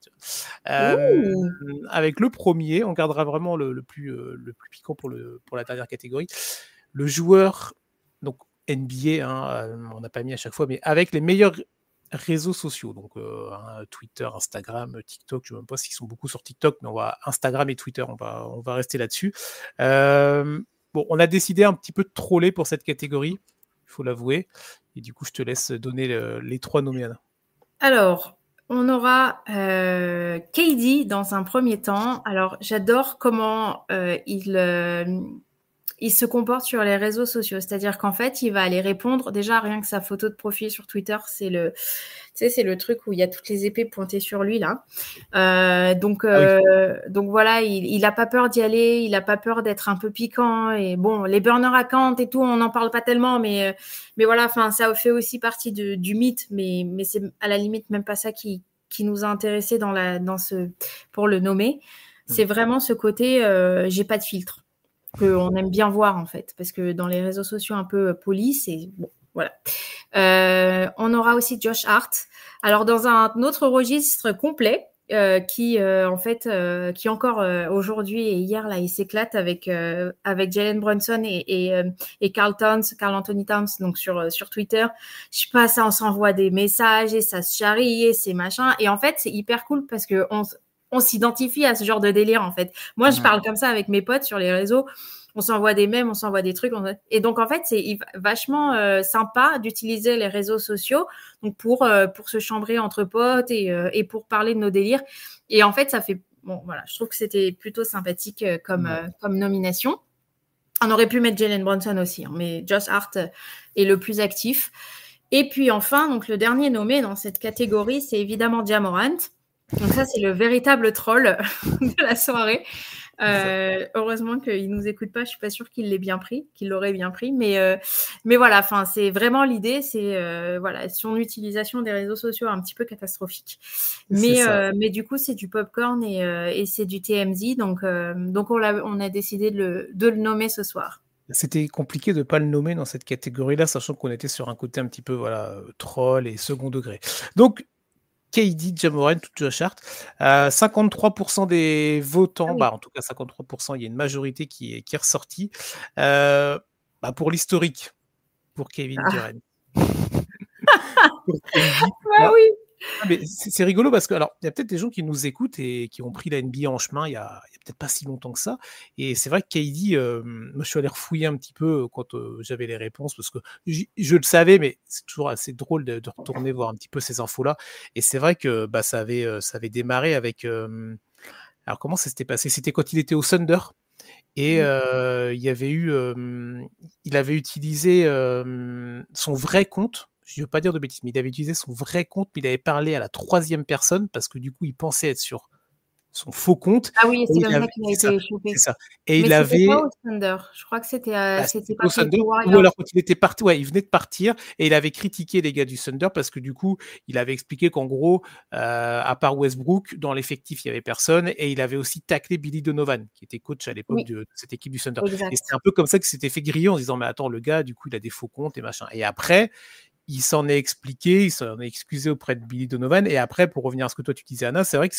A: Avec le premier, on gardera vraiment le plus piquant pour la dernière catégorie. Le joueur, donc NBA, on n'a pas mis à chaque fois, mais avec les meilleurs réseaux sociaux, donc Twitter, Instagram, TikTok, je ne sais même pas s'ils sont beaucoup sur TikTok, mais on va Instagram et Twitter, on va rester là-dessus. Bon, on a décidé un petit peu de troller pour cette catégorie, il faut l'avouer. Et du coup, je te laisse donner les trois nommés, Anna.
B: Alors, on aura KD dans un premier temps. Alors, j'adore comment il se comporte sur les réseaux sociaux. C'est-à-dire qu'en fait, il va aller répondre. Déjà, rien que sa photo de profil sur Twitter, c'est le truc où il y a toutes les épées pointées sur lui, là. Donc voilà, il n'a pas peur d'y aller. Il n'a pas peur d'être un peu piquant. Et bon, les burner accounts et tout, on n'en parle pas tellement. Mais voilà, ça fait aussi partie du mythe. Mais c'est à la limite même pas ça qui nous a intéressés pour le nommer. C'est vraiment ce côté, j'ai pas de filtre. Qu'on aime bien voir en fait, parce que dans les réseaux sociaux un peu polis, c'est bon, Voilà. On aura aussi Josh Hart. Alors, dans un autre registre complet, qui encore aujourd'hui et hier là, il s'éclate avec Jalen Brunson et Carl Anthony Towns, donc sur Twitter. Je sais pas, ça, on s'envoie des messages et ça se charrie et c'est machin. Et en fait, c'est hyper cool parce que on s'identifie à ce genre de délire en fait. Moi, je parle comme ça avec mes potes sur les réseaux. On s'envoie des mèmes, on s'envoie des trucs. Et donc, en fait, c'est vachement sympa d'utiliser les réseaux sociaux donc pour se chambrer entre potes et pour parler de nos délires. Et en fait, ça fait... Bon, voilà, je trouve que c'était plutôt sympathique comme nomination. On aurait pu mettre Jalen Brunson aussi, hein, mais Josh Hart est le plus actif. Et puis enfin, donc le dernier nommé dans cette catégorie, c'est évidemment Ja Morant. Donc ça, c'est le véritable troll de la soirée. Heureusement qu'il nous écoute pas. Je suis pas sûre qu'il l'ait bien pris, qu'il l'aurait bien pris. Mais voilà, enfin, c'est vraiment l'idée. C'est voilà, son utilisation des réseaux sociaux est un petit peu catastrophique. Mais du coup, c'est du popcorn et c'est du TMZ. Donc on a décidé de le nommer ce soir.
A: C'était compliqué de ne pas le nommer dans cette catégorie-là, sachant qu'on était sur un côté un petit peu troll et second degré. Donc, KD, Ja Morant ou Josh Hart. 53% des votants, en tout cas 53%, il y a une majorité qui est ressortie. Pour l'historique, pour Kevin Durant.
B: Oui.
A: Mais c'est rigolo parce que, alors, il y a peut-être des gens qui nous écoutent et qui ont pris la NBA en chemin il y a peut-être pas si longtemps que ça. Et c'est vrai que KD, moi, je suis allé refouiller un petit peu quand j'avais les réponses parce que je le savais, mais c'est toujours assez drôle de retourner voir un petit peu ces infos-là. Et c'est vrai que ça avait démarré avec. Alors, comment ça s'était passé? C'était quand il était au Thunder. Et il y avait eu, il avait utilisé son vrai compte. Je ne veux pas dire de bêtises, mais il avait utilisé son vrai compte, mais il avait parlé à la 3e personne parce que du coup, il pensait être sur son faux compte.
B: Ah oui, c'est comme ça qu'il a été chopé.
A: C'est ça. Et
B: mais
A: il avait.
B: Pas au Thunder. Je crois que c'était
A: au Thunder, ou alors quand il était parti, il venait de partir et il avait critiqué les gars du Thunder parce que du coup, il avait expliqué qu'en gros, à part Westbrook, dans l'effectif, il n'y avait personne et il avait aussi taclé Billy Donovan, qui était coach à l'époque de cette équipe du Thunder.
B: Exact.
A: Et c'était un peu comme ça que s'était fait griller en se disant, mais attends, le gars, du coup, il a des faux comptes et machin. Et après, il s'en est expliqué, il s'en est excusé auprès de Billy Donovan. Et après, pour revenir à ce que toi tu disais, Anna, c'est vrai que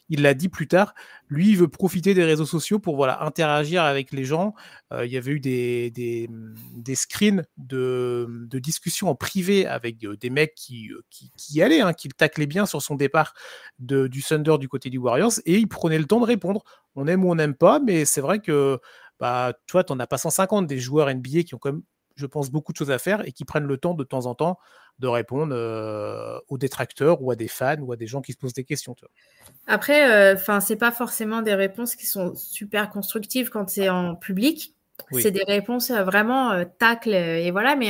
A: il l'a dit plus tard, lui, il veut profiter des réseaux sociaux pour interagir avec les gens. Il y avait eu des screens de discussions en privé avec des mecs qui y allaient, qui le taclaient bien sur son départ du Thunder du côté du Warriors, et il prenait le temps de répondre. On aime ou on n'aime pas, mais c'est vrai que toi, tu n'en as pas 150 des joueurs NBA qui ont quand même, je pense, beaucoup de choses à faire et qui prennent le temps de temps en temps de répondre aux détracteurs ou à des fans ou à des gens qui se posent des questions. Tu vois.
B: Après, c'est pas forcément des réponses qui sont super constructives quand c'est en public. Oui. C'est des réponses vraiment tacle et voilà. Mais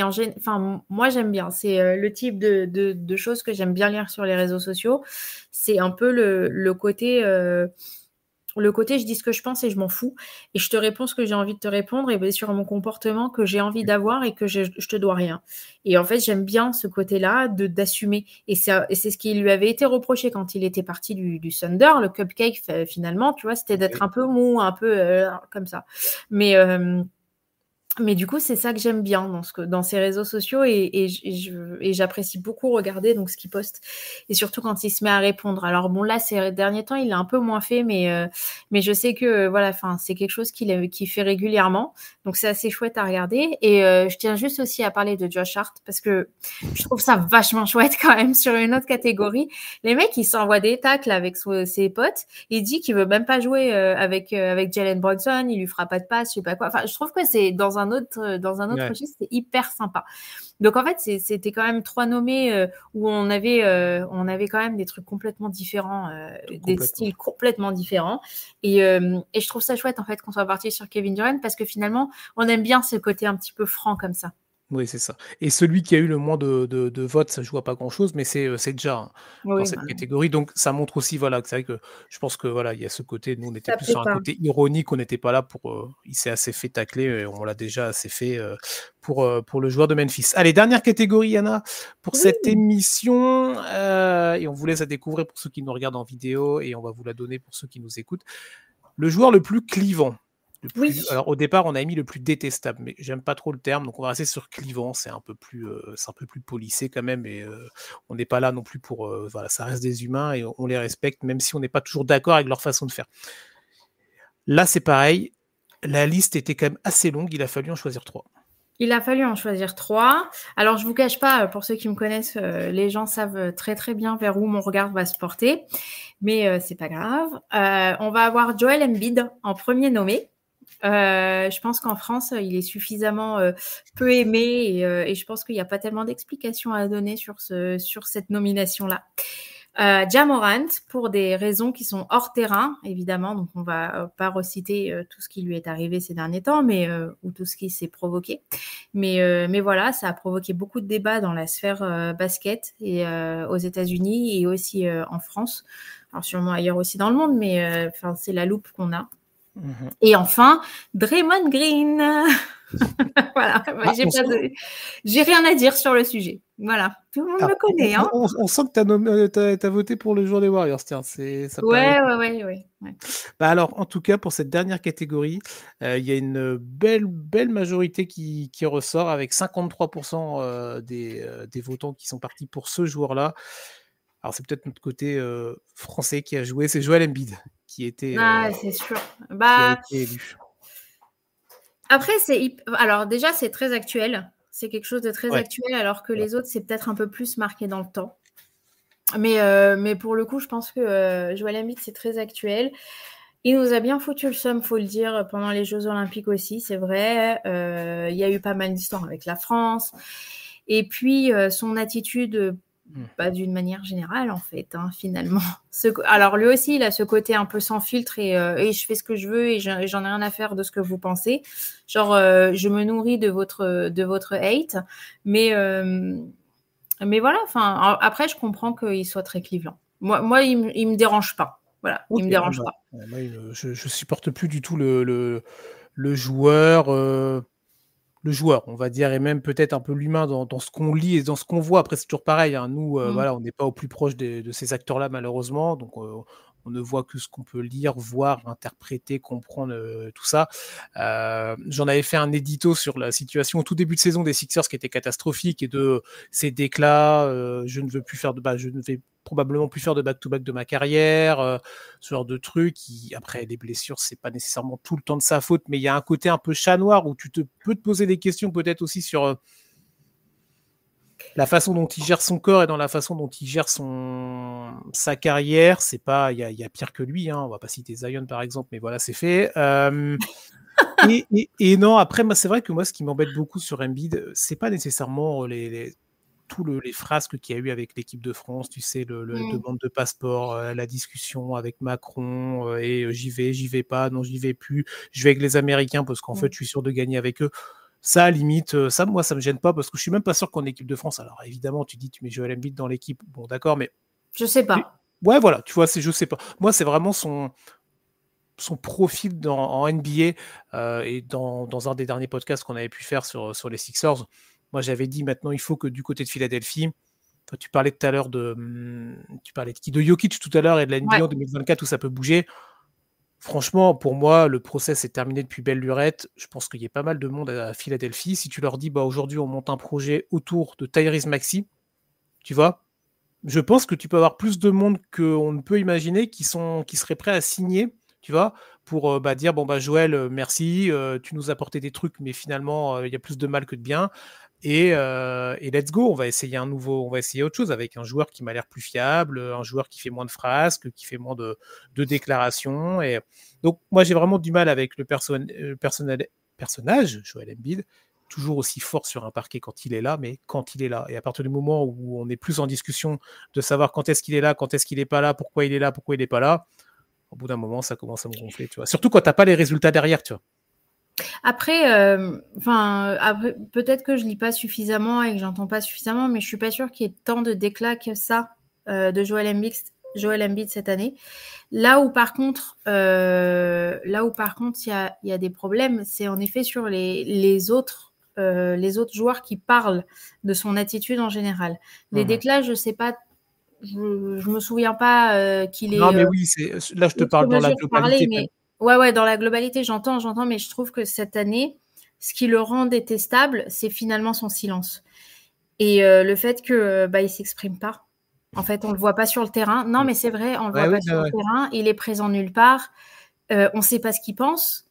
B: moi j'aime bien. C'est le type de choses que j'aime bien lire sur les réseaux sociaux. C'est un peu le côté je dis ce que je pense et je m'en fous et je te réponds ce que j'ai envie de te répondre et sur mon comportement que j'ai envie d'avoir et que je te dois rien. Et en fait, j'aime bien ce côté-là d'assumer et c'est ce qui lui avait été reproché quand il était parti du Thunder, le cupcake finalement, tu vois, c'était d'être un peu mou, un peu comme ça. Mais du coup, c'est ça que j'aime bien dans ces réseaux sociaux et j'apprécie beaucoup regarder donc ce qu'il poste et surtout quand il se met à répondre. Alors bon, là, ces derniers temps, il l'a un peu moins fait, mais je sais que voilà, c'est quelque chose qu'il fait régulièrement. Donc c'est assez chouette à regarder. Et je tiens juste aussi à parler de Josh Hart parce que je trouve ça vachement chouette quand même sur une autre catégorie. Les mecs, ils s'envoient des tacles avec ses potes. Il dit qu'il veut même pas jouer avec Jalen Brunson. Il lui fera pas de passe, je sais pas quoi. Enfin, je trouve que c'est dans un autre registre, c'est hyper sympa. Donc en fait, c'était quand même 3 nommés où on avait quand même des trucs complètement différents, des styles complètement différents. Et je trouve ça chouette en fait qu'on soit parti sur Kevin Durant parce que finalement, on aime bien ce côté un petit peu franc comme ça.
A: Oui, c'est ça. Et celui qui a eu le moins de votes, ça ne joue à pas grand-chose, mais c'est déjà dans cette catégorie. Donc, ça montre aussi, que c'est vrai que je pense que il y a ce côté, nous, on était plus sur un côté ironique, on n'était pas là pour... il s'est assez fait tacler, et on l'a déjà assez fait pour le joueur de Memphis. Allez, dernière catégorie, Anna, pour cette émission, et on vous laisse la découvrir pour ceux qui nous regardent en vidéo, et on va vous la donner pour ceux qui nous écoutent. Le joueur le plus clivant.
B: Oui.
A: Alors au départ, on a mis le plus détestable, mais j'aime pas trop le terme, donc on va rester sur clivant. C'est un peu plus policé quand même, et on n'est pas là non plus pour voilà, ça reste des humains et on les respecte, même si on n'est pas toujours d'accord avec leur façon de faire. Là, c'est pareil. La liste était quand même assez longue. Il a fallu en choisir 3.
B: Il a fallu en choisir 3. Alors, je vous cache pas, pour ceux qui me connaissent, les gens savent très très bien vers où mon regard va se porter, mais c'est pas grave. On va avoir Joel Embiid en premier nommé. Je pense qu'en France, il est suffisamment peu aimé et je pense qu'il n'y a pas tellement d'explications à donner sur cette nomination-là. Ja Morant, pour des raisons qui sont hors terrain, évidemment, donc on va pas reciter tout ce qui lui est arrivé ces derniers temps, ou tout ce qui s'est provoqué. Mais voilà, ça a provoqué beaucoup de débats dans la sphère basket et aux États-Unis et aussi en France. Alors sûrement ailleurs aussi dans le monde, mais c'est la loupe qu'on a. Et enfin, Draymond Green. Voilà, j'ai rien à dire sur le sujet. Voilà, tout le monde me connaît. Hein.
A: On sent que tu as voté pour le joueur des Warriors. Tiens,
B: Ouais.
A: Bah alors, en tout cas, pour cette dernière catégorie, il y a une belle majorité qui ressort avec 53% des votants qui sont partis pour ce joueur-là. Alors, c'est peut-être notre côté français qui a joué. C'est Joel Embiid qui était,
B: c'est sûr.
A: Qui a été élu.
B: Après, alors déjà, c'est très actuel. C'est quelque chose de très actuel, alors que les autres, c'est peut-être un peu plus marqué dans le temps. Mais pour le coup, je pense que Joel Embiid, c'est très actuel. Il nous a bien foutu le seum, faut le dire, pendant les Jeux Olympiques aussi, c'est vrai. Il y a eu pas mal d'histoires avec la France. Et puis, son attitude... d'une manière générale, en fait, finalement. Alors, lui aussi, il a ce côté un peu sans filtre et je fais ce que je veux et j'en ai rien à faire de ce que vous pensez. Genre, je me nourris de votre hate. Mais voilà, après, je comprends qu'il soit très Cleveland. Moi il me dérange pas. Voilà, il me dérange pas.
A: Moi, je supporte plus du tout le joueur... le joueur, on va dire, et même peut-être un peu l'humain dans ce qu'on lit et dans ce qu'on voit. Après, c'est toujours pareil. Nous, voilà, on n'est pas au plus proche de ces acteurs-là, malheureusement. Donc, on ne voit que ce qu'on peut lire, voir, interpréter, comprendre, tout ça. J'en avais fait un édito sur la situation au tout début de saison des Sixers qui était catastrophique et de ces déclats. Je ne vais probablement plus faire de back-to-back de ma carrière, ce genre de trucs. Après, les blessures, c'est pas nécessairement tout le temps de sa faute, mais il y a un côté un peu chat noir où tu peux te poser des questions peut-être aussi sur la façon dont il gère son corps et dans la façon dont il gère sa carrière. C'est pas, il y a pire que lui, on va pas citer Zion par exemple, mais voilà, c'est fait. Et non, après, c'est vrai que moi, ce qui m'embête beaucoup sur Embiid, c'est pas nécessairement les frasques qu'il y a eu avec l'équipe de France, tu sais, le demande de passeport, la discussion avec Macron, et j'y vais pas, non, j'y vais plus, je vais avec les Américains parce qu'en fait, je suis sûr de gagner avec eux. Ça, limite, moi, ça me gêne pas parce que je suis même pas sûr qu'en équipe de France, alors évidemment, tu dis, tu mets Joel Embiid dans l'équipe, bon, d'accord, mais.
B: Je sais pas.
A: Ouais, voilà, tu vois, je sais pas. Moi, c'est vraiment son profil en NBA, et dans un des derniers podcasts qu'on avait pu faire sur les Sixers. Moi, j'avais dit maintenant, il faut que du côté de Philadelphie, tu parlais tout à l'heure de Jokic tout à l'heure et de la NBA en 2024 où ça peut bouger. Franchement, pour moi, le process est terminé depuis belle lurette. Je pense qu'il y a pas mal de monde à Philadelphie. Si tu leur dis, aujourd'hui, on monte un projet autour de Tyrese Maxey, tu vois, je pense que tu peux avoir plus de monde qu'on ne peut imaginer qui seraient prêts à signer, tu vois, pour dire, Joël, merci, tu nous as apporté des trucs, mais finalement, il y a plus de mal que de bien. Et let's go, on va essayer autre chose avec un joueur qui m'a l'air plus fiable, un joueur qui fait moins de frasques, qui fait moins de déclarations. Et donc, moi, j'ai vraiment du mal avec le personnage, Joel Embiid, toujours aussi fort sur un parquet quand il est là, mais quand il est là. Et à partir du moment où on est plus en discussion de savoir quand est-ce qu'il est là, quand est-ce qu'il n'est pas là, pourquoi il est là, pourquoi il n'est pas là, au bout d'un moment, ça commence à me gonfler, tu vois. Surtout quand tu n'as pas les résultats derrière, tu vois.
B: Après, peut-être que je lis pas suffisamment et que j'entends pas suffisamment, mais je suis pas sûre qu'il y ait tant de déclats que ça de Joel Embiid cette année. Là où par contre, il y a des problèmes, c'est en effet sur les autres joueurs qui parlent de son attitude en général. Les déclats, je sais pas. Je me souviens pas qu'il est.
A: Non, mais oui, là je te parle dans la globalité.
B: Ouais, dans la globalité, j'entends, mais je trouve que cette année, ce qui le rend détestable, c'est finalement son silence. Et le fait que il s'exprime pas. En fait, on le voit pas sur le terrain. Non, mais c'est vrai, on le voit pas sur le terrain. Il est présent nulle part. On sait pas ce qu'il pense.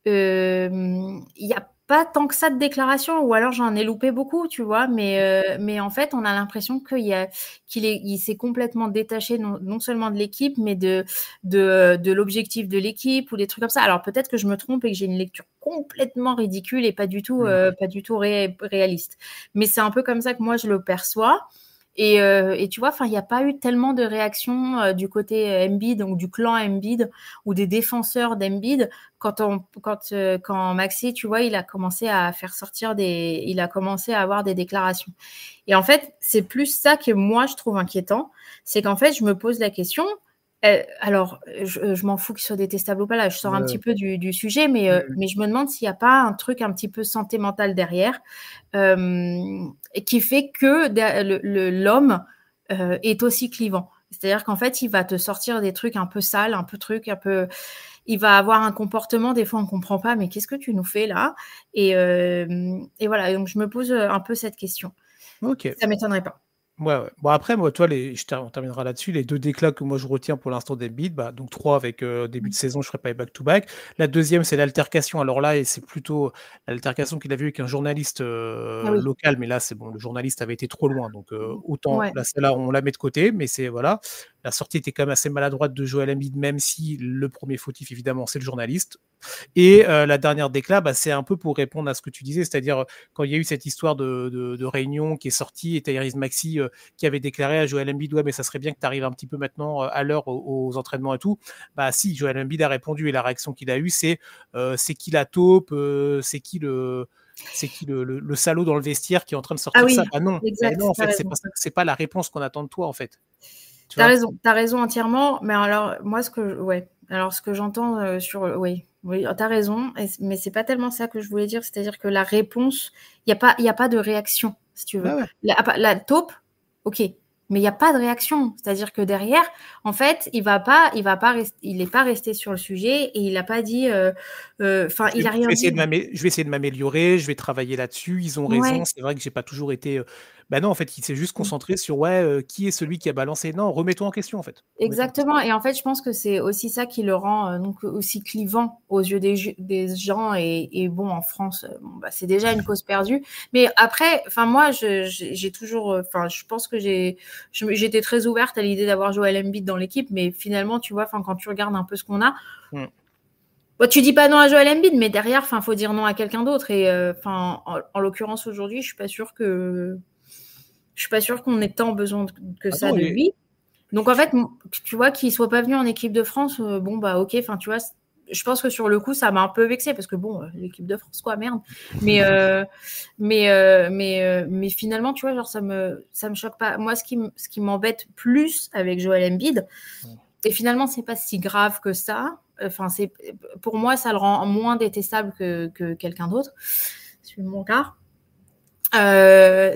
B: Il y a pas tant que ça de déclarations, ou alors j'en ai loupé beaucoup, tu vois. Mais en fait, on a l'impression qu'il s'est complètement détaché non seulement de l'équipe, mais de l'objectif de l'équipe ou des trucs comme ça. Alors peut-être que je me trompe et que j'ai une lecture complètement ridicule et pas du tout réaliste. Mais c'est un peu comme ça que moi je le perçois. Et tu vois, il n'y a pas eu tellement de réactions du côté Embiid, donc du clan Embiid ou des défenseurs d'Embiid quand Maxey, tu vois, il a commencé à avoir des déclarations. Et en fait, c'est plus ça que moi je trouve inquiétant, c'est qu'en fait, je me pose la question. Alors, je m'en fous qu'il soit détestable ou pas, là, je sors un petit peu du sujet, mais je me demande s'il n'y a pas un truc un petit peu santé mentale derrière, qui fait que l'homme est aussi clivant. C'est-à-dire qu'en fait, il va te sortir des trucs un peu sales, un peu... Il va avoir un comportement, des fois on ne comprend pas, mais qu'est-ce que tu nous fais là ? Et voilà, donc je me pose un peu cette question.
A: Ok.
B: Ça ne m'étonnerait pas.
A: Ouais. Bon, après, moi, toi, on terminera là-dessus. Les 2 déclats que moi je retiens pour l'instant d'Embiid, donc 3 avec début de saison, je ferai pas les back-to-back. La deuxième, c'est l'altercation. Alors là, et c'est plutôt l'altercation qu'il a vu avec un journaliste local, mais là, c'est bon, le journaliste avait été trop loin, donc autant là, celle-là, on la met de côté, mais c'est voilà. La sortie était quand même assez maladroite de Joel Embiid, même si le premier fautif, évidemment, c'est le journaliste. Et la dernière déclat, c'est un peu pour répondre à ce que tu disais, c'est-à-dire quand il y a eu cette histoire de réunion qui est sortie et Tyrese Maxey qui avait déclaré à Joel Embiid, ouais, mais ça serait bien que tu arrives un petit peu maintenant à l'heure aux entraînements et tout. Si, Joel Embiid a répondu et la réaction qu'il a eue, c'est qui la taupe, c'est qui le salaud dans le vestiaire qui est en train de sortir ça. Non,
B: exact,
A: non, en fait, c'est pas la réponse qu'on attend de toi, en fait.
B: T'as raison entièrement, mais alors moi ce que j'entends oui, t'as raison, mais c'est pas tellement ça que je voulais dire, c'est-à-dire que la réponse, il y a pas de réaction, si tu veux. La taupe, ok, mais il y a pas de réaction, c'est-à-dire que derrière, en fait, il est pas resté sur le sujet et il a pas dit, il a rien dit.
A: Je vais essayer de m'améliorer, je vais travailler là-dessus. Ils ont raison. C'est vrai que j'ai pas toujours été. Non, en fait, il s'est juste concentré sur qui est celui qui a balancé. Non, remets-toi en question, en fait.
B: Exactement. Et en fait, je pense que c'est aussi ça qui le rend donc aussi clivant aux yeux des gens. Et bon, en France, c'est déjà une cause perdue. Mais après, moi, j'ai toujours, je pense que j'étais très ouverte à l'idée d'avoir Joel Embiid dans l'équipe. Mais finalement, tu vois, quand tu regardes un peu ce qu'on a. Tu dis pas non à Joel Embiid, mais derrière, faut dire non à quelqu'un d'autre. Et en l'occurrence aujourd'hui, je suis pas sûre qu'on ait tant besoin que ça de lui. Donc en fait, tu vois, qu'il soit pas venu en équipe de France, ok. Tu vois, je pense que sur le coup, ça m'a un peu vexée parce que l'équipe de France, quoi, merde. Mais finalement, tu vois, genre ça me choque pas. Moi, ce qui m'embête plus avec Joel Embiid, et finalement, c'est pas si grave que ça. Pour moi, ça le rend moins détestable que quelqu'un d'autre. C'est mon cas.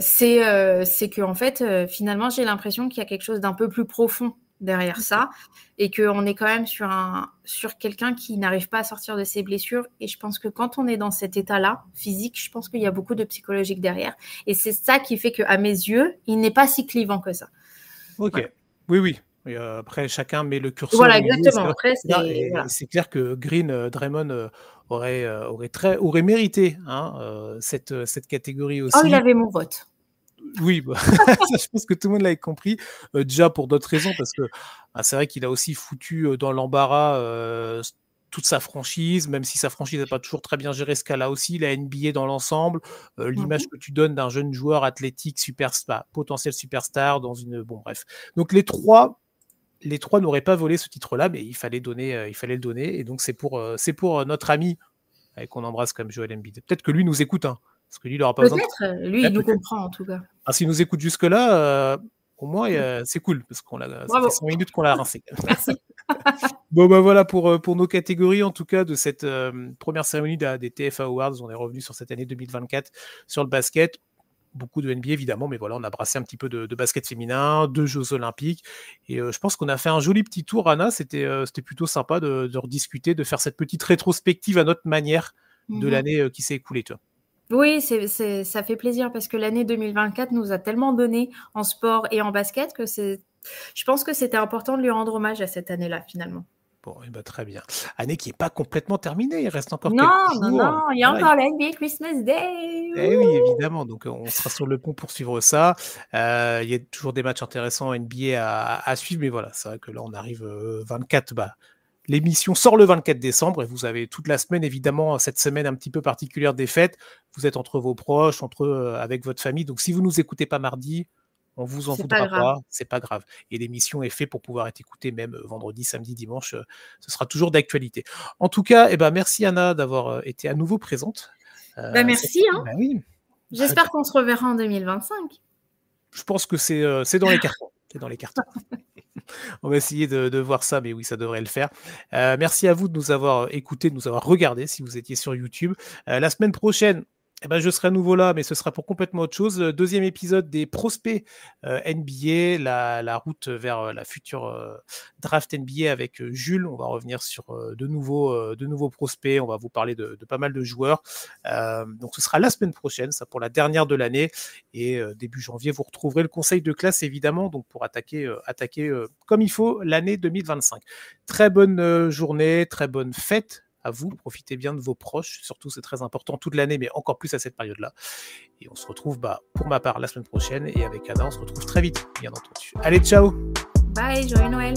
B: C'est que en fait, finalement, j'ai l'impression qu'il y a quelque chose d'un peu plus profond derrière ça, et qu'on est quand même sur quelqu'un qui n'arrive pas à sortir de ses blessures. Et je pense que quand on est dans cet état-là physique, je pense qu'il y a beaucoup de psychologique derrière. Et c'est ça qui fait qu'à mes yeux, il n'est pas si clivant que ça.
A: Ok. Voilà. Oui. Et après, chacun met le curseur.
B: Voilà, exactement. Après,
A: c'est clair que Green, Draymond aurait mérité cette catégorie aussi.
B: Oh, il avait mon vote.
A: Oui, ça, je pense que tout le monde l'avait compris. Déjà pour d'autres raisons, parce que c'est vrai qu'il a aussi foutu dans l'embarras toute sa franchise, même si sa franchise n'a pas toujours très bien géré ce cas-là aussi, la NBA dans l'ensemble, l'image que tu donnes d'un jeune joueur athlétique, potentiel superstar dans une... Bon, bref. Donc les trois n'auraient pas volé ce titre-là, mais il fallait le donner. Et donc c'est pour notre ami, qu'on embrasse comme Joel Embiid. Peut-être que lui nous écoute, parce que lui, il n'aura pas besoin de...
B: Peut-être, lui, il nous comprend en tout cas.
A: S'il nous écoute jusque-là, au moins, c'est cool, parce ça fait 5 minutes qu'on l'a rincé.
B: Merci.
A: Bon, voilà pour nos catégories, en tout cas, de cette première cérémonie des TF Awards. On est revenu sur cette année 2024 sur le basket. beaucoup de NBA évidemment, mais voilà, on a brassé un petit peu de basket féminin, de Jeux olympiques et je pense qu'on a fait un joli petit tour, Anna. C'était plutôt sympa de rediscuter, de faire cette petite rétrospective à notre manière de l'année qui s'est écoulée, tu vois.
B: Oui, ça fait plaisir parce que l'année 2024 nous a tellement donné en sport et en basket que je pense que c'était important de lui rendre hommage à cette année-là, finalement.
A: Bon, très bien. Année qui n'est pas complètement terminée, il reste encore quelques jours.
B: Non, il y a encore la NBA Christmas Day.
A: Eh oui, évidemment, donc on sera sur le pont pour suivre ça. Il y a toujours des matchs intéressants en NBA à suivre, mais voilà, c'est vrai que là on arrive 24, l'émission sort le 24 décembre et vous avez toute la semaine, évidemment, cette semaine un petit peu particulière des fêtes. Vous êtes entre vos proches, avec votre famille, donc si vous ne nous écoutez pas mardi, on vous en voudra pas, c'est pas grave. Et l'émission est faite pour pouvoir être écoutée même vendredi, samedi, dimanche, ce sera toujours d'actualité. En tout cas, merci Anna d'avoir été à nouveau présente.
B: Merci.
A: Oui.
B: J'espère qu'on se reverra en 2025.
A: Je pense que c'est dans les cartons. C'est dans les cartons. On va essayer de voir ça, mais oui, ça devrait le faire. Merci à vous de nous avoir écoutés, de nous avoir regardés si vous étiez sur YouTube. La semaine prochaine, je serai à nouveau là, mais ce sera pour complètement autre chose. Deuxième épisode des prospects NBA, la route vers la future draft NBA avec Jules. On va revenir sur de nouveaux prospects. On va vous parler de pas mal de joueurs. Donc ce sera la semaine prochaine, ça pour la dernière de l'année. Et début janvier, vous retrouverez le conseil de classe, évidemment, donc pour attaquer comme il faut l'année 2025. Très bonne journée, très bonne fête à vous, profitez bien de vos proches, surtout c'est très important toute l'année, mais encore plus à cette période-là. Et on se retrouve pour ma part la semaine prochaine, et avec Anna, on se retrouve très vite, bien entendu. Allez, ciao.
B: Bye, joyeux Noël.